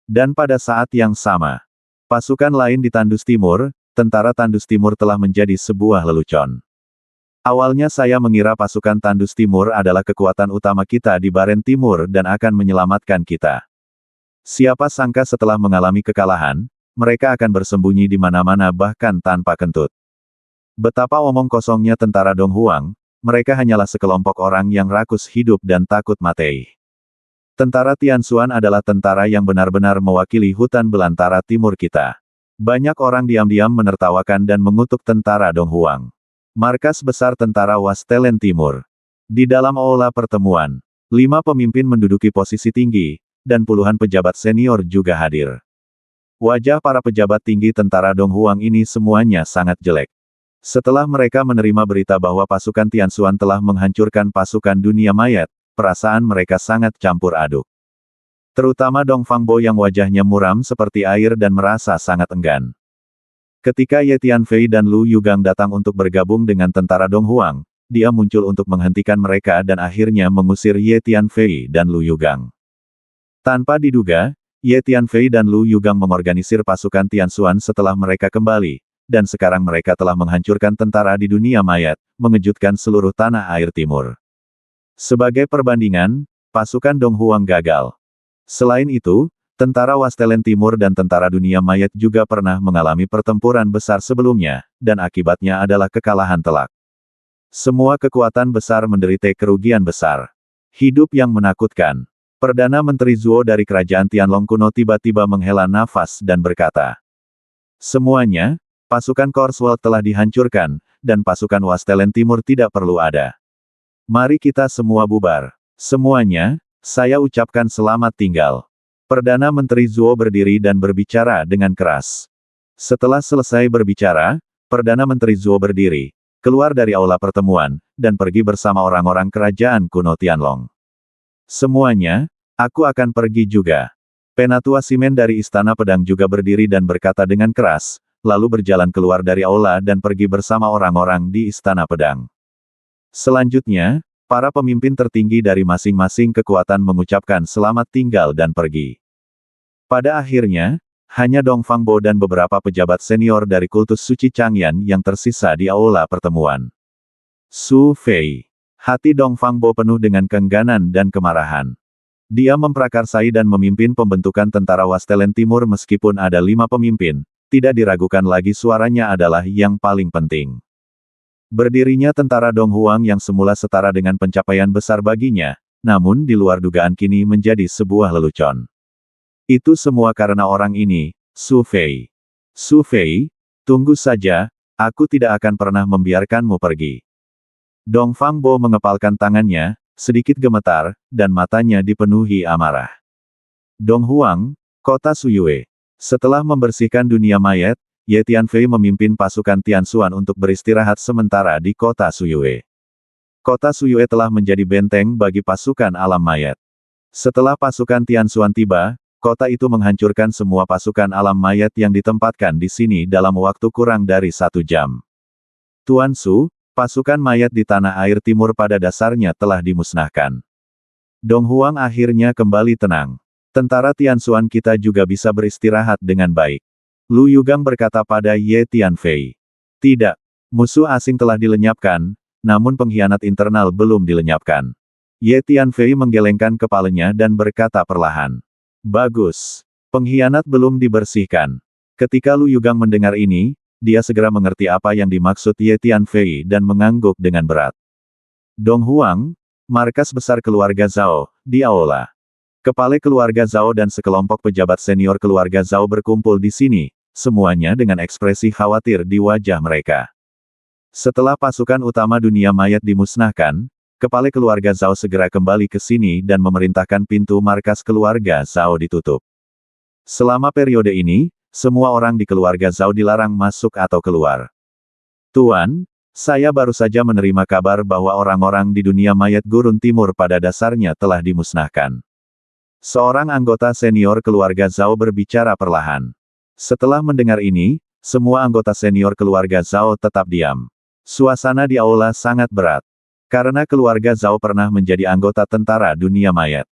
Dan pada saat yang sama, pasukan lain di Tandus Timur, tentara Tandus Timur telah menjadi sebuah lelucon. Awalnya saya mengira pasukan Tandus Timur adalah kekuatan utama kita di Baren Timur dan akan menyelamatkan kita. Siapa sangka setelah mengalami kekalahan, mereka akan bersembunyi di mana-mana bahkan tanpa kentut. Betapa omong kosongnya tentara Dong Huang, mereka hanyalah sekelompok orang yang rakus hidup dan takut mati. Tentara Tianxuan adalah tentara yang benar-benar mewakili hutan belantara timur kita. Banyak orang diam-diam menertawakan dan mengutuk tentara Dong Huang. Markas besar tentara Wastelen Timur. Di dalam aula pertemuan, 5 pemimpin menduduki posisi tinggi, dan puluhan pejabat senior juga hadir. Wajah para pejabat tinggi tentara Dong Huang ini semuanya sangat jelek. Setelah mereka menerima berita bahwa pasukan Tianxuan telah menghancurkan pasukan dunia mayat, perasaan mereka sangat campur aduk. Terutama Dong Fangbo yang wajahnya muram seperti air dan merasa sangat enggan. Ketika Ye Tianfei dan Lu Yugang datang untuk bergabung dengan tentara Dong Huang, dia muncul untuk menghentikan mereka dan akhirnya mengusir Ye Tianfei dan Lu Yugang. Tanpa diduga, Ye Tianfei dan Lu Yugang mengorganisir pasukan Tianxuan setelah mereka kembali, dan sekarang mereka telah menghancurkan tentara di dunia mayat, mengejutkan seluruh tanah air timur. Sebagai perbandingan, pasukan Dong Huang gagal. Selain itu, tentara Wastelen Timur dan tentara dunia mayat juga pernah mengalami pertempuran besar sebelumnya, dan akibatnya adalah kekalahan telak. Semua kekuatan besar menderita kerugian besar. Hidup yang menakutkan. Perdana Menteri Zuo dari Kerajaan Tianlong kuno tiba-tiba menghela nafas dan berkata, "Semuanya, pasukan Corswell telah dihancurkan, dan pasukan Wastelen Timur tidak perlu ada. Mari kita semua bubar. Semuanya, saya ucapkan selamat tinggal." Perdana Menteri Zuo berdiri dan berbicara dengan keras. Setelah selesai berbicara, Perdana Menteri Zuo berdiri, keluar dari aula pertemuan, dan pergi bersama orang-orang kerajaan kuno Tianlong. "Semuanya, aku akan pergi juga." Penatua Simen dari Istana Pedang juga berdiri dan berkata dengan keras, lalu berjalan keluar dari aula dan pergi bersama orang-orang di Istana Pedang. Selanjutnya, para pemimpin tertinggi dari masing-masing kekuatan mengucapkan selamat tinggal dan pergi. Pada akhirnya, hanya Dong Fangbo dan beberapa pejabat senior dari kultus suci Changyan yang tersisa di aula pertemuan. Su Fei. Hati Dong Fangbo penuh dengan keengganan dan kemarahan. Dia memprakarsai dan memimpin pembentukan tentara Wastelen Timur meskipun ada 5 pemimpin, tidak diragukan lagi suaranya adalah yang paling penting. Berdirinya tentara Dong Huang yang semula setara dengan pencapaian besar baginya, namun di luar dugaan kini menjadi sebuah lelucon. Itu semua karena orang ini, Su Fei. Su Fei, tunggu saja, aku tidak akan pernah membiarkanmu pergi. Dong Fangbo mengepalkan tangannya, sedikit gemetar, dan matanya dipenuhi amarah. Dong Huang, kota Suyue. Setelah membersihkan dunia mayat, Ye Tianfei memimpin pasukan Tianxuan untuk beristirahat sementara di kota Suyue. Kota Suyue telah menjadi benteng bagi pasukan alam mayat. Setelah pasukan Tianxuan tiba, kota itu menghancurkan semua pasukan alam mayat yang ditempatkan di sini dalam waktu kurang dari 1 jam. Tuan Su, Pasukan mayat di tanah air timur pada dasarnya telah dimusnahkan. Dong Huang akhirnya kembali tenang. Tentara Tianxuan kita juga bisa beristirahat dengan baik. Lu Yugang berkata pada Ye Tianfei. Tidak. Musuh asing telah dilenyapkan, namun pengkhianat internal belum dilenyapkan. Ye Tianfei menggelengkan kepalanya dan berkata perlahan. Bagus. Pengkhianat belum dibersihkan. Ketika Lu Yugang mendengar ini, dia segera mengerti apa yang dimaksud Ye Tianfei dan mengangguk dengan berat. Dong Huang, markas besar keluarga Zhao, di Aula. Kepala keluarga Zhao dan sekelompok pejabat senior keluarga Zhao berkumpul di sini, semuanya dengan ekspresi khawatir di wajah mereka. Setelah pasukan utama dunia mayat dimusnahkan, kepala keluarga Zhao segera kembali ke sini dan memerintahkan pintu markas keluarga Zhao ditutup. Selama periode ini, semua orang di keluarga Zhao dilarang masuk atau keluar. Tuan, saya baru saja menerima kabar bahwa orang-orang di dunia mayat Gurun Timur pada dasarnya telah dimusnahkan. Seorang anggota senior keluarga Zhao berbicara perlahan. Setelah mendengar ini, semua anggota senior keluarga Zhao tetap diam. Suasana di aula sangat berat. Karena keluarga Zhao pernah menjadi anggota tentara dunia mayat.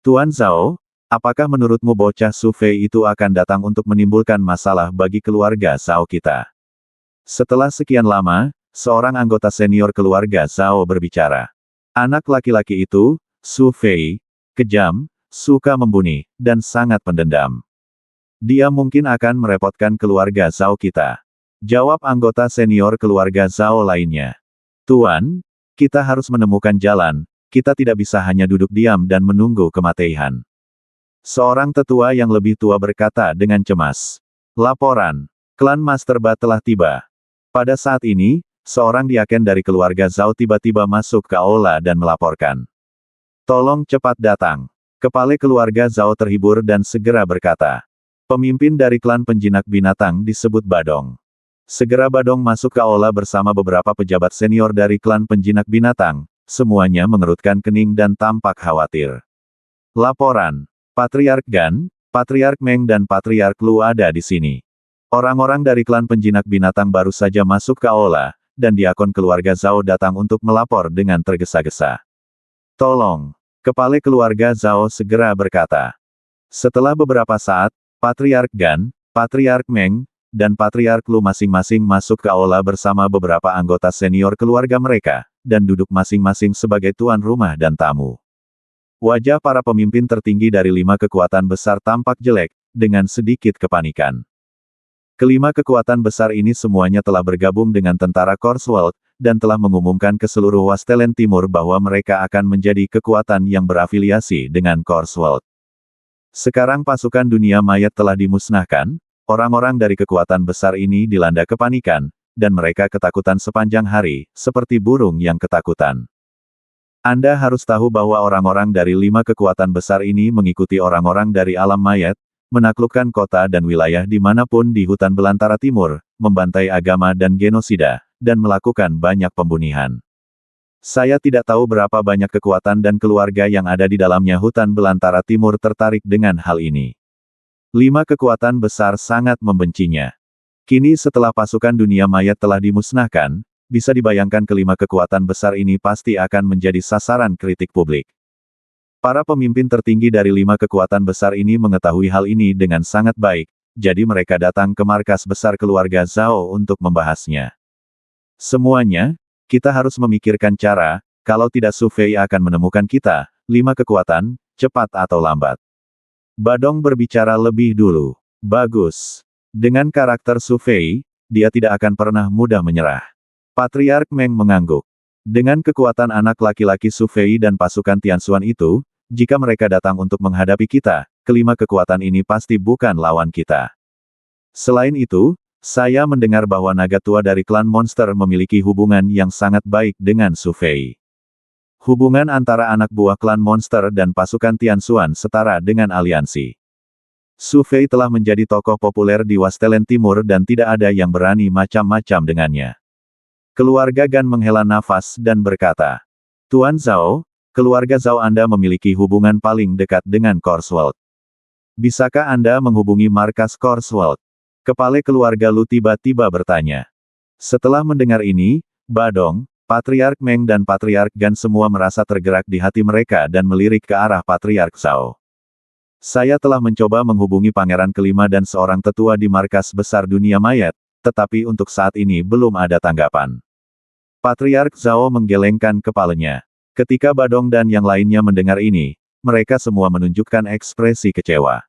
Tuan Zhao, apakah menurutmu bocah Su Fei itu akan datang untuk menimbulkan masalah bagi keluarga Zhao kita? Setelah sekian lama, seorang anggota senior keluarga Zhao berbicara. Anak laki-laki itu, Su Fei, kejam, suka membunuh, dan sangat pendendam. Dia mungkin akan merepotkan keluarga Zhao kita. Jawab anggota senior keluarga Zhao lainnya. Tuan, kita harus menemukan jalan, kita tidak bisa hanya duduk diam dan menunggu kematian. Seorang tetua yang lebih tua berkata dengan cemas. Laporan. Klan Master Ba telah tiba. Pada saat ini, seorang diaken dari keluarga Zhao tiba-tiba masuk ke aula dan melaporkan. Tolong cepat datang. Kepala keluarga Zhao terhibur dan segera berkata. Pemimpin dari klan penjinak binatang disebut Badong. Segera Badong masuk ke aula bersama beberapa pejabat senior dari klan penjinak binatang, semuanya mengerutkan kening dan tampak khawatir. Laporan. Patriark Gan, Patriark Meng dan Patriark Lu ada di sini. Orang-orang dari klan penjinak binatang baru saja masuk ke aula, dan diakon keluarga Zhao datang untuk melapor dengan tergesa-gesa. Tolong. Kepala keluarga Zhao segera berkata. Setelah beberapa saat, Patriark Gan, Patriark Meng, dan Patriark Lu masing-masing masuk ke aula bersama beberapa anggota senior keluarga mereka, dan duduk masing-masing sebagai tuan rumah dan tamu. Wajah para pemimpin tertinggi dari 5 kekuatan besar tampak jelek, dengan sedikit kepanikan. Kelima kekuatan besar ini semuanya telah bergabung dengan tentara Corswald, dan telah mengumumkan ke seluruh Wastelen Timur bahwa mereka akan menjadi kekuatan yang berafiliasi dengan Corswald. Sekarang pasukan dunia mayat telah dimusnahkan, orang-orang dari kekuatan besar ini dilanda kepanikan, dan mereka ketakutan sepanjang hari, seperti burung yang ketakutan. Anda harus tahu bahwa orang-orang dari 5 kekuatan besar ini mengikuti orang-orang dari alam mayat, menaklukkan kota dan wilayah dimanapun di hutan belantara timur, membantai agama dan genosida, dan melakukan banyak pembunuhan. Saya tidak tahu berapa banyak kekuatan dan keluarga yang ada di dalamnya hutan belantara timur tertarik dengan hal ini. 5 kekuatan besar sangat membencinya. Kini setelah pasukan dunia mayat telah dimusnahkan, bisa dibayangkan kelima kekuatan besar ini pasti akan menjadi sasaran kritik publik. Para pemimpin tertinggi dari 5 kekuatan besar ini mengetahui hal ini dengan sangat baik, jadi mereka datang ke markas besar keluarga Zhao untuk membahasnya. Semuanya, kita harus memikirkan cara, kalau tidak Su Fei akan menemukan kita, 5 kekuatan, cepat atau lambat. Badong berbicara lebih dulu. Bagus. Dengan karakter Su Fei, dia tidak akan pernah mudah menyerah. Patriark Meng mengangguk. Dengan kekuatan anak laki-laki Su Fei dan pasukan Tianxuan itu, jika mereka datang untuk menghadapi kita, kelima kekuatan ini pasti bukan lawan kita. Selain itu, saya mendengar bahwa naga tua dari klan monster memiliki hubungan yang sangat baik dengan Su Fei. Hubungan antara anak buah klan monster dan pasukan Tianxuan setara dengan aliansi. Su Fei telah menjadi tokoh populer di Wastelen Timur dan tidak ada yang berani macam-macam dengannya. Keluarga Gan menghela nafas dan berkata, Tuan Zhao, keluarga Zhao Anda memiliki hubungan paling dekat dengan Corswald. Bisakah Anda menghubungi markas Corswald? Kepala keluarga Lu tiba-tiba bertanya. Setelah mendengar ini, Badong, Patriark Meng dan Patriark Gan semua merasa tergerak di hati mereka dan melirik ke arah Patriark Zhao. Saya telah mencoba menghubungi Pangeran Kelima dan seorang tetua di markas besar dunia mayat, tetapi untuk saat ini belum ada tanggapan. Patriark Zhao menggelengkan kepalanya. Ketika Badong dan yang lainnya mendengar ini, mereka semua menunjukkan ekspresi kecewa.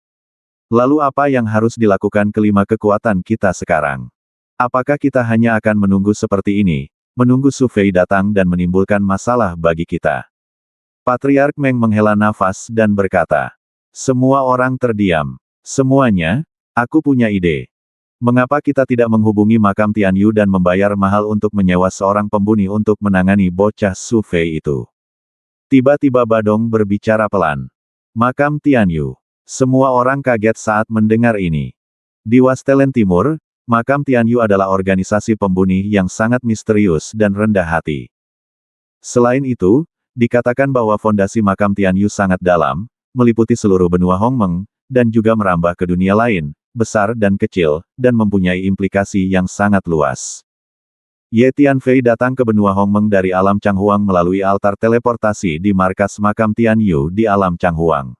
Lalu apa yang harus dilakukan kelima kekuatan kita sekarang? Apakah kita hanya akan menunggu seperti ini, menunggu Su Fei datang dan menimbulkan masalah bagi kita? Patriark Meng menghela nafas dan berkata. Semua orang terdiam. Semuanya, aku punya ide. Mengapa kita tidak menghubungi makam Tian Yu dan membayar mahal untuk menyewa seorang pembunuh untuk menangani bocah Su Fei itu? Tiba-tiba Badong berbicara pelan. Makam Tian Yu. Semua orang kaget saat mendengar ini. Di Wastelen Timur, makam Tian Yu adalah organisasi pembunuh yang sangat misterius dan rendah hati. Selain itu, dikatakan bahwa fondasi makam Tian Yu sangat dalam, meliputi seluruh benua Hongmeng, dan juga merambah ke dunia lain, besar dan kecil, dan mempunyai implikasi yang sangat luas. Ye Tianfei datang ke benua Hongmeng dari alam Changhuang melalui altar teleportasi di markas makam Tian Yu di alam Changhuang.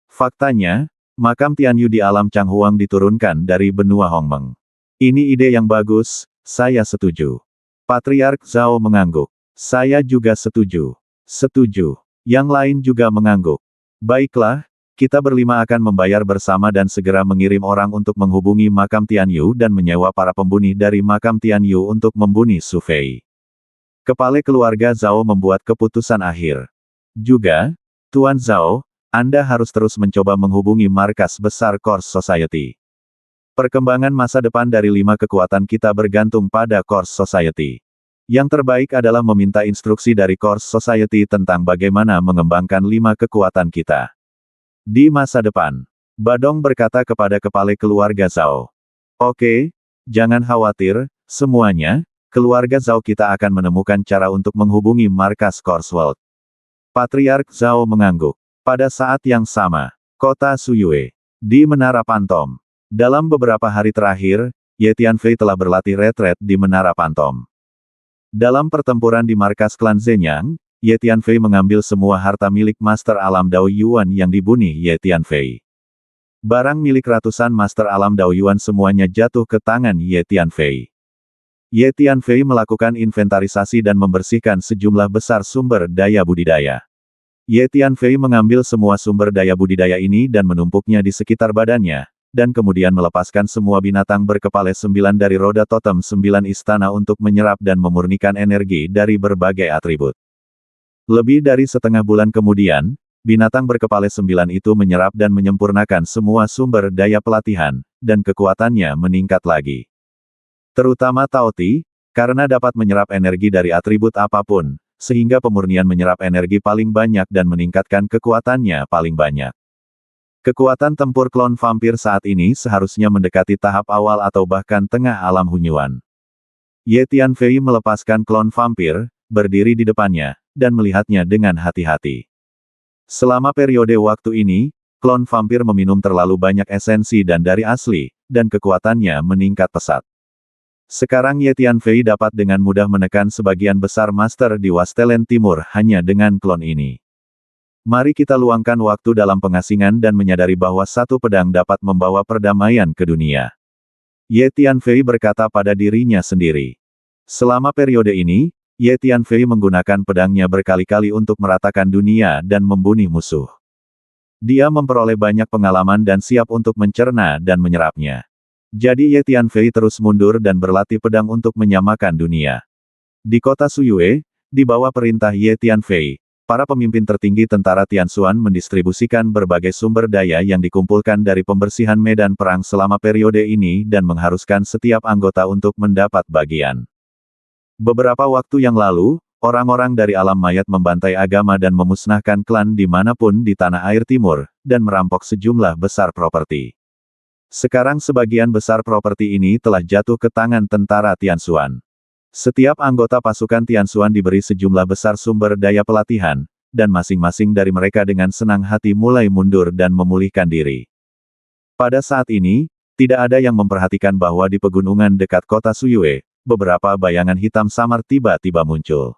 Faktanya, makam Tian Yu di alam Changhuang diturunkan dari benua Hongmeng. Ini ide yang bagus, saya setuju. Patriark Zhao mengangguk. Saya juga setuju. Setuju. Yang lain juga mengangguk. Baiklah, kita berlima akan membayar bersama dan segera mengirim orang untuk menghubungi makam Tian Yu dan menyewa para pembunuh dari makam Tian Yu untuk membunuh Su Fei. Kepala keluarga Zhao membuat keputusan akhir. Juga, Tuan Zhao, Anda harus terus mencoba menghubungi markas besar Course Society. Perkembangan masa depan dari 5 kekuatan kita bergantung pada Course Society. Yang terbaik adalah meminta instruksi dari Course Society tentang bagaimana mengembangkan 5 kekuatan kita. Di masa depan, Badong berkata kepada kepala keluarga Zhao. Oke, jangan khawatir, semuanya, keluarga Zhao kita akan menemukan cara untuk menghubungi markas Course World. Patriark Zhao mengangguk. Pada saat yang sama, kota Suyue, di Menara Pantom. Dalam beberapa hari terakhir, Ye Tianfei telah berlatih retret di Menara Pantom. Dalam pertempuran di markas klan Zenyang, Ye Tianfei mengambil semua harta milik Master Alam Dao Yuan yang dibunuh Ye Tianfei. Barang milik ratusan Master Alam Dao Yuan semuanya jatuh ke tangan Ye Tianfei. Ye Tianfei melakukan inventarisasi dan membersihkan sejumlah besar sumber daya budidaya. Ye Tianfei mengambil semua sumber daya budidaya ini dan menumpuknya di sekitar badannya, dan kemudian melepaskan semua binatang berkepala 9 dari roda totem 9 istana untuk menyerap dan memurnikan energi dari berbagai atribut. Lebih dari setengah bulan kemudian, binatang berkepala 9 itu menyerap dan menyempurnakan semua sumber daya pelatihan, dan kekuatannya meningkat lagi. Terutama Tao Ti, karena dapat menyerap energi dari atribut apapun, sehingga pemurnian menyerap energi paling banyak dan meningkatkan kekuatannya paling banyak. Kekuatan tempur klon vampir saat ini seharusnya mendekati tahap awal atau bahkan tengah alam Hunyuan. Ye Tianfei melepaskan klon vampir, berdiri di depannya, dan melihatnya dengan hati-hati. Selama periode waktu ini, klon vampir meminum terlalu banyak esensi dan dari asli, dan kekuatannya meningkat pesat. Sekarang Ye Tianfei dapat dengan mudah menekan sebagian besar master di Wastelen Timur hanya dengan klon ini. Mari kita luangkan waktu dalam pengasingan dan menyadari bahwa satu pedang dapat membawa perdamaian ke dunia. Ye Tianfei berkata pada dirinya sendiri. Selama periode ini, Ye Tianfei menggunakan pedangnya berkali-kali untuk meratakan dunia dan membunuh musuh. Dia memperoleh banyak pengalaman dan siap untuk mencerna dan menyerapnya. Jadi Ye Tianfei terus mundur dan berlatih pedang untuk menyamakan dunia. Di kota Suyue, di bawah perintah Ye Tianfei, para pemimpin tertinggi tentara Tianxuan mendistribusikan berbagai sumber daya yang dikumpulkan dari pembersihan medan perang selama periode ini dan mengharuskan setiap anggota untuk mendapat bagian. Beberapa waktu yang lalu, orang-orang dari alam mayat membantai agama dan memusnahkan klan dimanapun di tanah air timur, dan merampok sejumlah besar properti. Sekarang sebagian besar properti ini telah jatuh ke tangan tentara Tianxuan. Setiap anggota pasukan Tianxuan diberi sejumlah besar sumber daya pelatihan, dan masing-masing dari mereka dengan senang hati mulai mundur dan memulihkan diri. Pada saat ini, tidak ada yang memperhatikan bahwa di pegunungan dekat kota Suyue, beberapa bayangan hitam samar tiba-tiba muncul.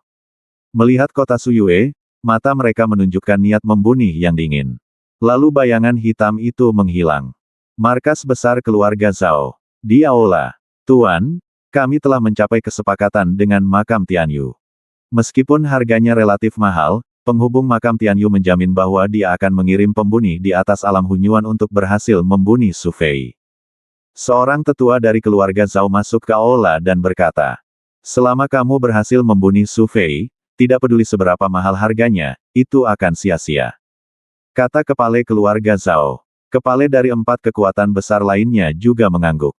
Melihat kota Suyue, mata mereka menunjukkan niat membunuh yang dingin. Lalu bayangan hitam itu menghilang. Markas besar keluarga Zhao. Di aula. Tuan, kami telah mencapai kesepakatan dengan makam Tianyu. Meskipun harganya relatif mahal, penghubung makam Tianyu menjamin bahwa dia akan mengirim pembunuh di atas alam Hunyuan untuk berhasil membunuh Su Fei. Seorang tetua dari keluarga Zhao masuk ke aula dan berkata, "Selama kamu berhasil membunuh Su Fei, tidak peduli seberapa mahal harganya, itu akan sia-sia." Kata kepala keluarga Zhao. Kepala dari 4 kekuatan besar lainnya juga mengangguk.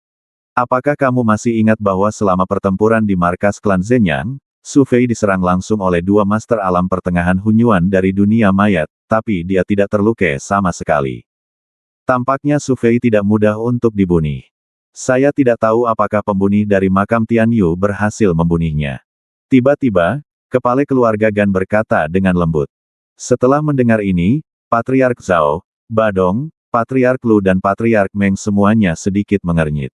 Apakah kamu masih ingat bahwa selama pertempuran di markas klan Zenyang, Su Fei diserang langsung oleh 2 master alam pertengahan Hunyuan dari dunia mayat, tapi dia tidak terluka sama sekali. Tampaknya Su Fei tidak mudah untuk dibunuh. Saya tidak tahu apakah pembunuh dari makam Tianyu berhasil membunuhnya. Tiba-tiba, kepala keluarga Gan berkata dengan lembut. Setelah mendengar ini, Patriark Zhao, Badong, Patriark Lu dan Patriark Meng semuanya sedikit mengernyit.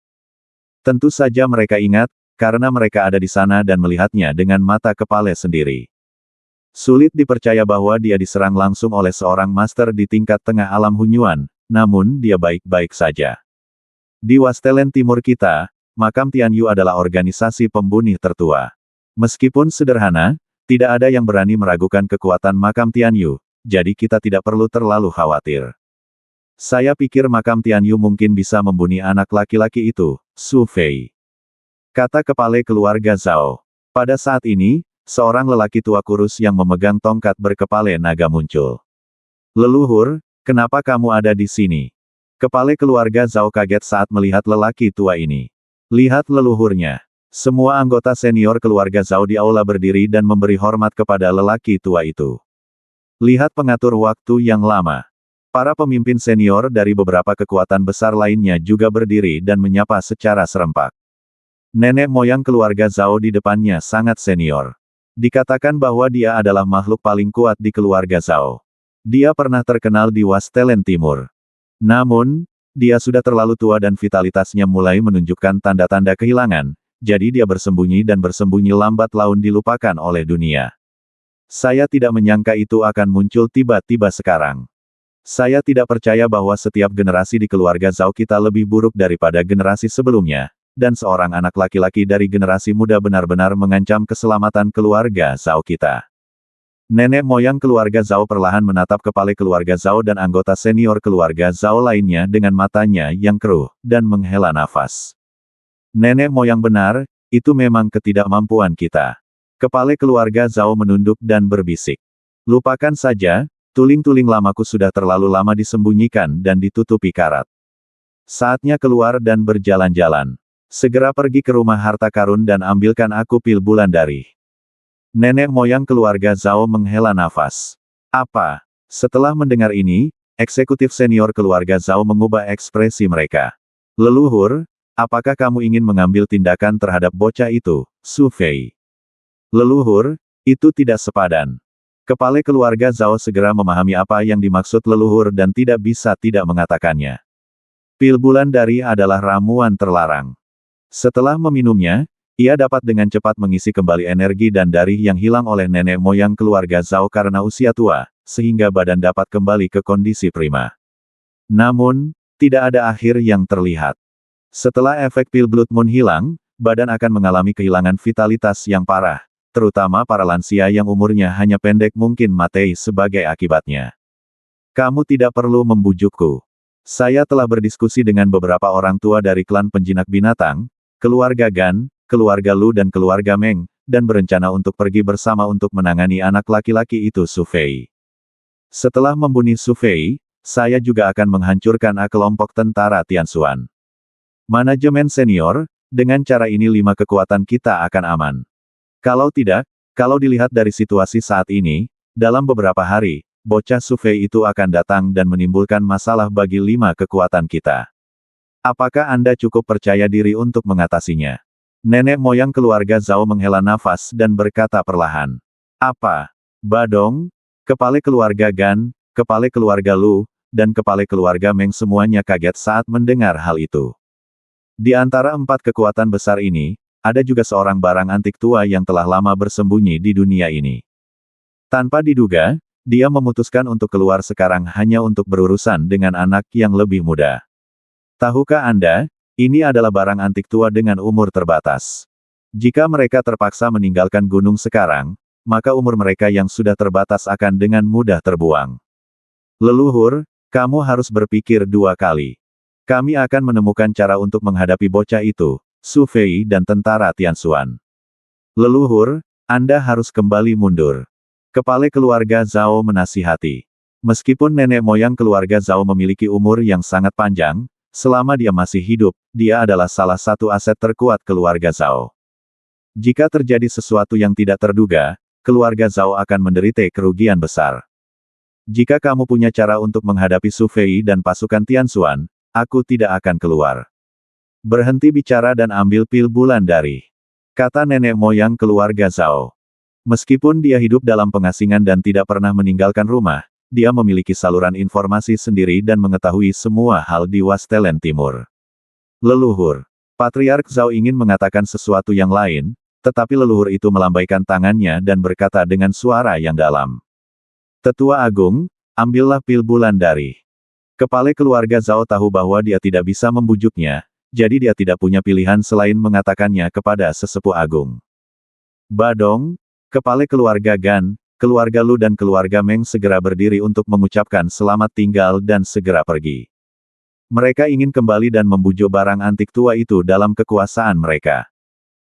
Tentu saja mereka ingat, karena mereka ada di sana dan melihatnya dengan mata kepala sendiri. Sulit dipercaya bahwa dia diserang langsung oleh seorang master di tingkat tengah alam Hunyuan, namun dia baik-baik saja. Di Wastelen Timur kita, makam Tianyu adalah organisasi pembunuh tertua. Meskipun sederhana, tidak ada yang berani meragukan kekuatan makam Tianyu, jadi kita tidak perlu terlalu khawatir. Saya pikir makam Tianyu mungkin bisa membunuh anak laki-laki itu, Su Fei. Kata kepala keluarga Zhao. Pada saat ini, seorang lelaki tua kurus yang memegang tongkat berkepala naga muncul. Leluhur, kenapa kamu ada di sini? Kepala keluarga Zhao kaget saat melihat lelaki tua ini. Lihat leluhurnya. Semua anggota senior keluarga Zhao di aula berdiri dan memberi hormat kepada lelaki tua itu. Lihat pengatur waktu yang lama. Para pemimpin senior dari beberapa kekuatan besar lainnya juga berdiri dan menyapa secara serempak. Nenek moyang keluarga Zhao di depannya sangat senior. Dikatakan bahwa dia adalah makhluk paling kuat di keluarga Zhao. Dia pernah terkenal di Wastelen Timur. Namun, dia sudah terlalu tua dan vitalitasnya mulai menunjukkan tanda-tanda kehilangan. Jadi dia bersembunyi dan bersembunyi lambat laun dilupakan oleh dunia. Saya tidak menyangka itu akan muncul tiba-tiba sekarang. Saya tidak percaya bahwa setiap generasi di keluarga Zhao kita lebih buruk daripada generasi sebelumnya, dan seorang anak laki-laki dari generasi muda benar-benar mengancam keselamatan keluarga Zhao kita. Nenek moyang keluarga Zhao perlahan menatap kepala keluarga Zhao dan anggota senior keluarga Zhao lainnya dengan matanya yang keruh, dan menghela nafas. Nenek moyang benar, itu memang ketidakmampuan kita. Kepala keluarga Zhao menunduk dan berbisik. Lupakan saja, tuling-tuling lamaku sudah terlalu lama disembunyikan dan ditutupi karat. Saatnya keluar dan berjalan-jalan. Segera pergi ke rumah harta karun dan ambilkan aku pil bulan dari. Nenek moyang keluarga Zhao menghela nafas. Apa? Setelah mendengar ini, eksekutif senior keluarga Zhao mengubah ekspresi mereka. Leluhur, apakah kamu ingin mengambil tindakan terhadap bocah itu, Su Fei? Leluhur, itu tidak sepadan. Kepala keluarga Zhao segera memahami apa yang dimaksud leluhur dan tidak bisa tidak mengatakannya. Pil bulan dari adalah ramuan terlarang. Setelah meminumnya, ia dapat dengan cepat mengisi kembali energi dan darih yang hilang oleh nenek moyang keluarga Zhao karena usia tua, sehingga badan dapat kembali ke kondisi prima. Namun, tidak ada akhir yang terlihat. Setelah efek pil Blood Moon hilang, badan akan mengalami kehilangan vitalitas yang parah, terutama para lansia yang umurnya hanya pendek mungkin mati sebagai akibatnya. Kamu tidak perlu membujukku. Saya telah berdiskusi dengan beberapa orang tua dari klan penjinak binatang, keluarga Gan, keluarga Lu dan keluarga Meng, dan berencana untuk pergi bersama untuk menangani anak laki-laki itu Su Fei. Setelah membunuh Su Fei, saya juga akan menghancurkan kelompok tentara Tianxuan. Manajemen senior, dengan cara ini 5 kekuatan kita akan aman. Kalau tidak, kalau dilihat dari situasi saat ini, dalam beberapa hari, bocah Su Fei itu akan datang dan menimbulkan masalah bagi 5 kekuatan kita. Apakah Anda cukup percaya diri untuk mengatasinya? Nenek moyang keluarga Zhao menghela nafas dan berkata perlahan. Apa? Badong? Kepala keluarga Gan, kepala keluarga Lu, dan kepala keluarga Meng semuanya kaget saat mendengar hal itu. Di antara 4 kekuatan besar ini, ada juga seorang barang antik tua yang telah lama bersembunyi di dunia ini. Tanpa diduga, dia memutuskan untuk keluar sekarang hanya untuk berurusan dengan anak yang lebih muda. Tahukah Anda, ini adalah barang antik tua dengan umur terbatas. Jika mereka terpaksa meninggalkan gunung sekarang, maka umur mereka yang sudah terbatas akan dengan mudah terbuang. Leluhur, kamu harus berpikir dua kali. Kami akan menemukan cara untuk menghadapi bocah itu, Su Fei dan tentara Tianxuan. Leluhur, Anda harus kembali mundur. Kepala keluarga Zhao menasihati. Meskipun nenek moyang keluarga Zhao memiliki umur yang sangat panjang, selama dia masih hidup, dia adalah salah satu aset terkuat keluarga Zhao. Jika terjadi sesuatu yang tidak terduga, keluarga Zhao akan menderita kerugian besar. Jika kamu punya cara untuk menghadapi Su Fei dan pasukan Tianxuan, aku tidak akan keluar. Berhenti bicara dan ambil pil bulan dari, kata nenek moyang keluarga Zhao. Meskipun dia hidup dalam pengasingan dan tidak pernah meninggalkan rumah, dia memiliki saluran informasi sendiri dan mengetahui semua hal di Wastelen Timur. Leluhur, Patriark Zhao ingin mengatakan sesuatu yang lain, tetapi leluhur itu melambaikan tangannya dan berkata dengan suara yang dalam. Tetua Agung, ambillah pil bulan dari. Kepala keluarga Zhao tahu bahwa dia tidak bisa membujuknya, jadi dia tidak punya pilihan selain mengatakannya kepada sesepuh agung. Badong, kepala keluarga Gan, keluarga Lu dan keluarga Meng segera berdiri untuk mengucapkan selamat tinggal dan segera pergi. Mereka ingin kembali dan membujuk barang antik tua itu dalam kekuasaan mereka.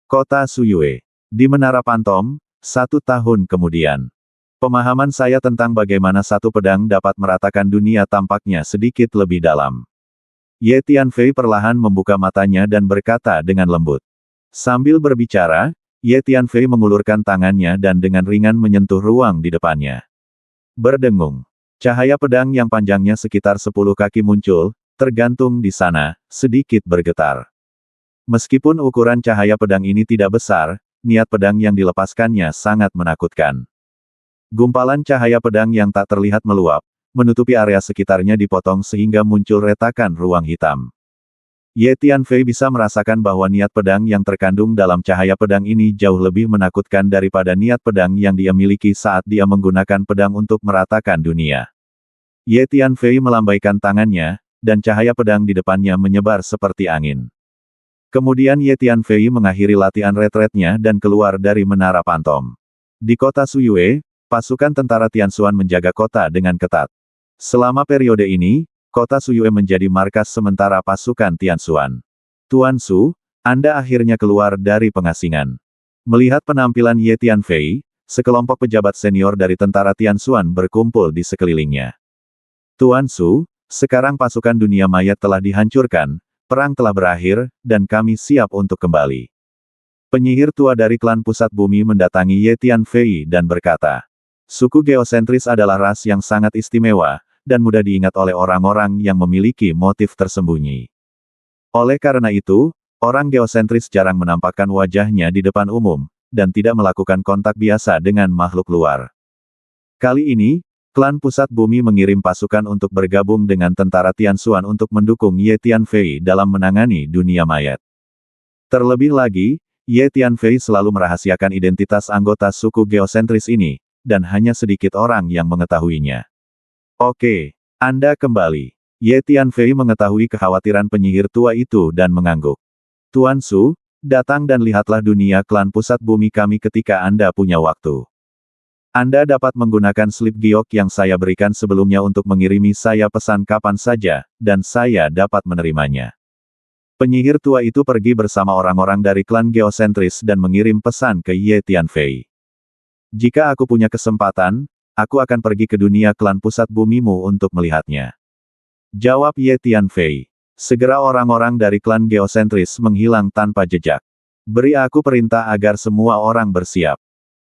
Kota Suyue. Di Menara Pantom, 1 tahun kemudian. Pemahaman saya tentang bagaimana satu pedang dapat meratakan dunia tampaknya sedikit lebih dalam. Ye Tianfei perlahan membuka matanya dan berkata dengan lembut. Sambil berbicara, Ye Tianfei mengulurkan tangannya dan dengan ringan menyentuh ruang di depannya. Berdengung. Cahaya pedang yang panjangnya sekitar 10 kaki muncul, tergantung di sana, sedikit bergetar. Meskipun ukuran cahaya pedang ini tidak besar, niat pedang yang dilepaskannya sangat menakutkan. Gumpalan cahaya pedang yang tak terlihat meluap, menutupi area sekitarnya dipotong sehingga muncul retakan ruang hitam. Ye Tianfei bisa merasakan bahwa niat pedang yang terkandung dalam cahaya pedang ini jauh lebih menakutkan daripada niat pedang yang dia miliki saat dia menggunakan pedang untuk meratakan dunia. Ye Tianfei melambaikan tangannya, dan cahaya pedang di depannya menyebar seperti angin. Kemudian Ye Tianfei mengakhiri latihan retretnya dan keluar dari Menara Pantom. Di kota Suyue, pasukan tentara Tianxuan menjaga kota dengan ketat. Selama periode ini, kota Suyue menjadi markas sementara pasukan Tianxuan. Tuan Su, Anda akhirnya keluar dari pengasingan. Melihat penampilan Ye Tianfei, sekelompok pejabat senior dari tentara Tianxuan berkumpul di sekelilingnya. Tuan Su, sekarang pasukan dunia mayat telah dihancurkan, perang telah berakhir, dan kami siap untuk kembali. Penyihir tua dari klan pusat bumi mendatangi Ye Tianfei dan berkata, suku geosentris adalah ras yang sangat istimewa, dan mudah diingat oleh orang-orang yang memiliki motif tersembunyi. Oleh karena itu, orang geosentris jarang menampakkan wajahnya di depan umum, dan tidak melakukan kontak biasa dengan makhluk luar. Kali ini, klan pusat bumi mengirim pasukan untuk bergabung dengan tentara Tianxuan untuk mendukung Ye Tianfei dalam menangani dunia mayat. Terlebih lagi, Ye Tianfei selalu merahasiakan identitas anggota suku geosentris ini, dan hanya sedikit orang yang mengetahuinya. Oke, Anda kembali. Ye Tianfei mengetahui kekhawatiran penyihir tua itu dan mengangguk. Tuan Su, datang dan lihatlah dunia klan pusat bumi kami ketika Anda punya waktu. Anda dapat menggunakan slip giok yang saya berikan sebelumnya untuk mengirimi saya pesan kapan saja, dan saya dapat menerimanya. Penyihir tua itu pergi bersama orang-orang dari klan geosentris dan mengirim pesan ke Ye Tianfei. Jika aku punya kesempatan, aku akan pergi ke dunia klan pusat bumimu untuk melihatnya. Jawab Ye Tianfei. Segera orang-orang dari klan geosentris menghilang tanpa jejak. Beri aku perintah agar semua orang bersiap.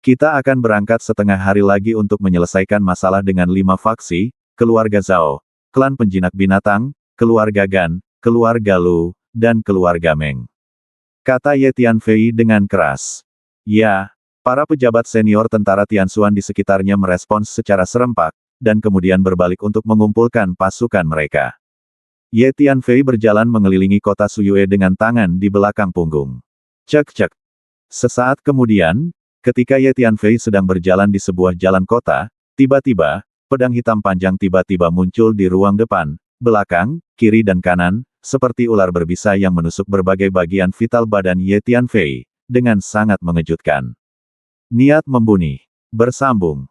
Kita akan berangkat setengah hari lagi untuk menyelesaikan masalah dengan 5 faksi, keluarga Zhao, klan penjinak binatang, keluarga Gan, keluarga Lu, dan keluarga Meng. Kata Ye Tianfei dengan keras. Ya. Para pejabat senior tentara Tianxuan di sekitarnya merespons secara serempak, dan kemudian berbalik untuk mengumpulkan pasukan mereka. Ye Tianfei berjalan mengelilingi kota Suyue dengan tangan di belakang punggung. Cek-cek. Sesaat kemudian, ketika Ye Tianfei sedang berjalan di sebuah jalan kota, tiba-tiba, pedang hitam panjang tiba-tiba muncul di ruang depan, belakang, kiri dan kanan, seperti ular berbisa yang menusuk berbagai bagian vital badan Ye Tianfei, dengan sangat mengejutkan. Niat membunuh. Bersambung.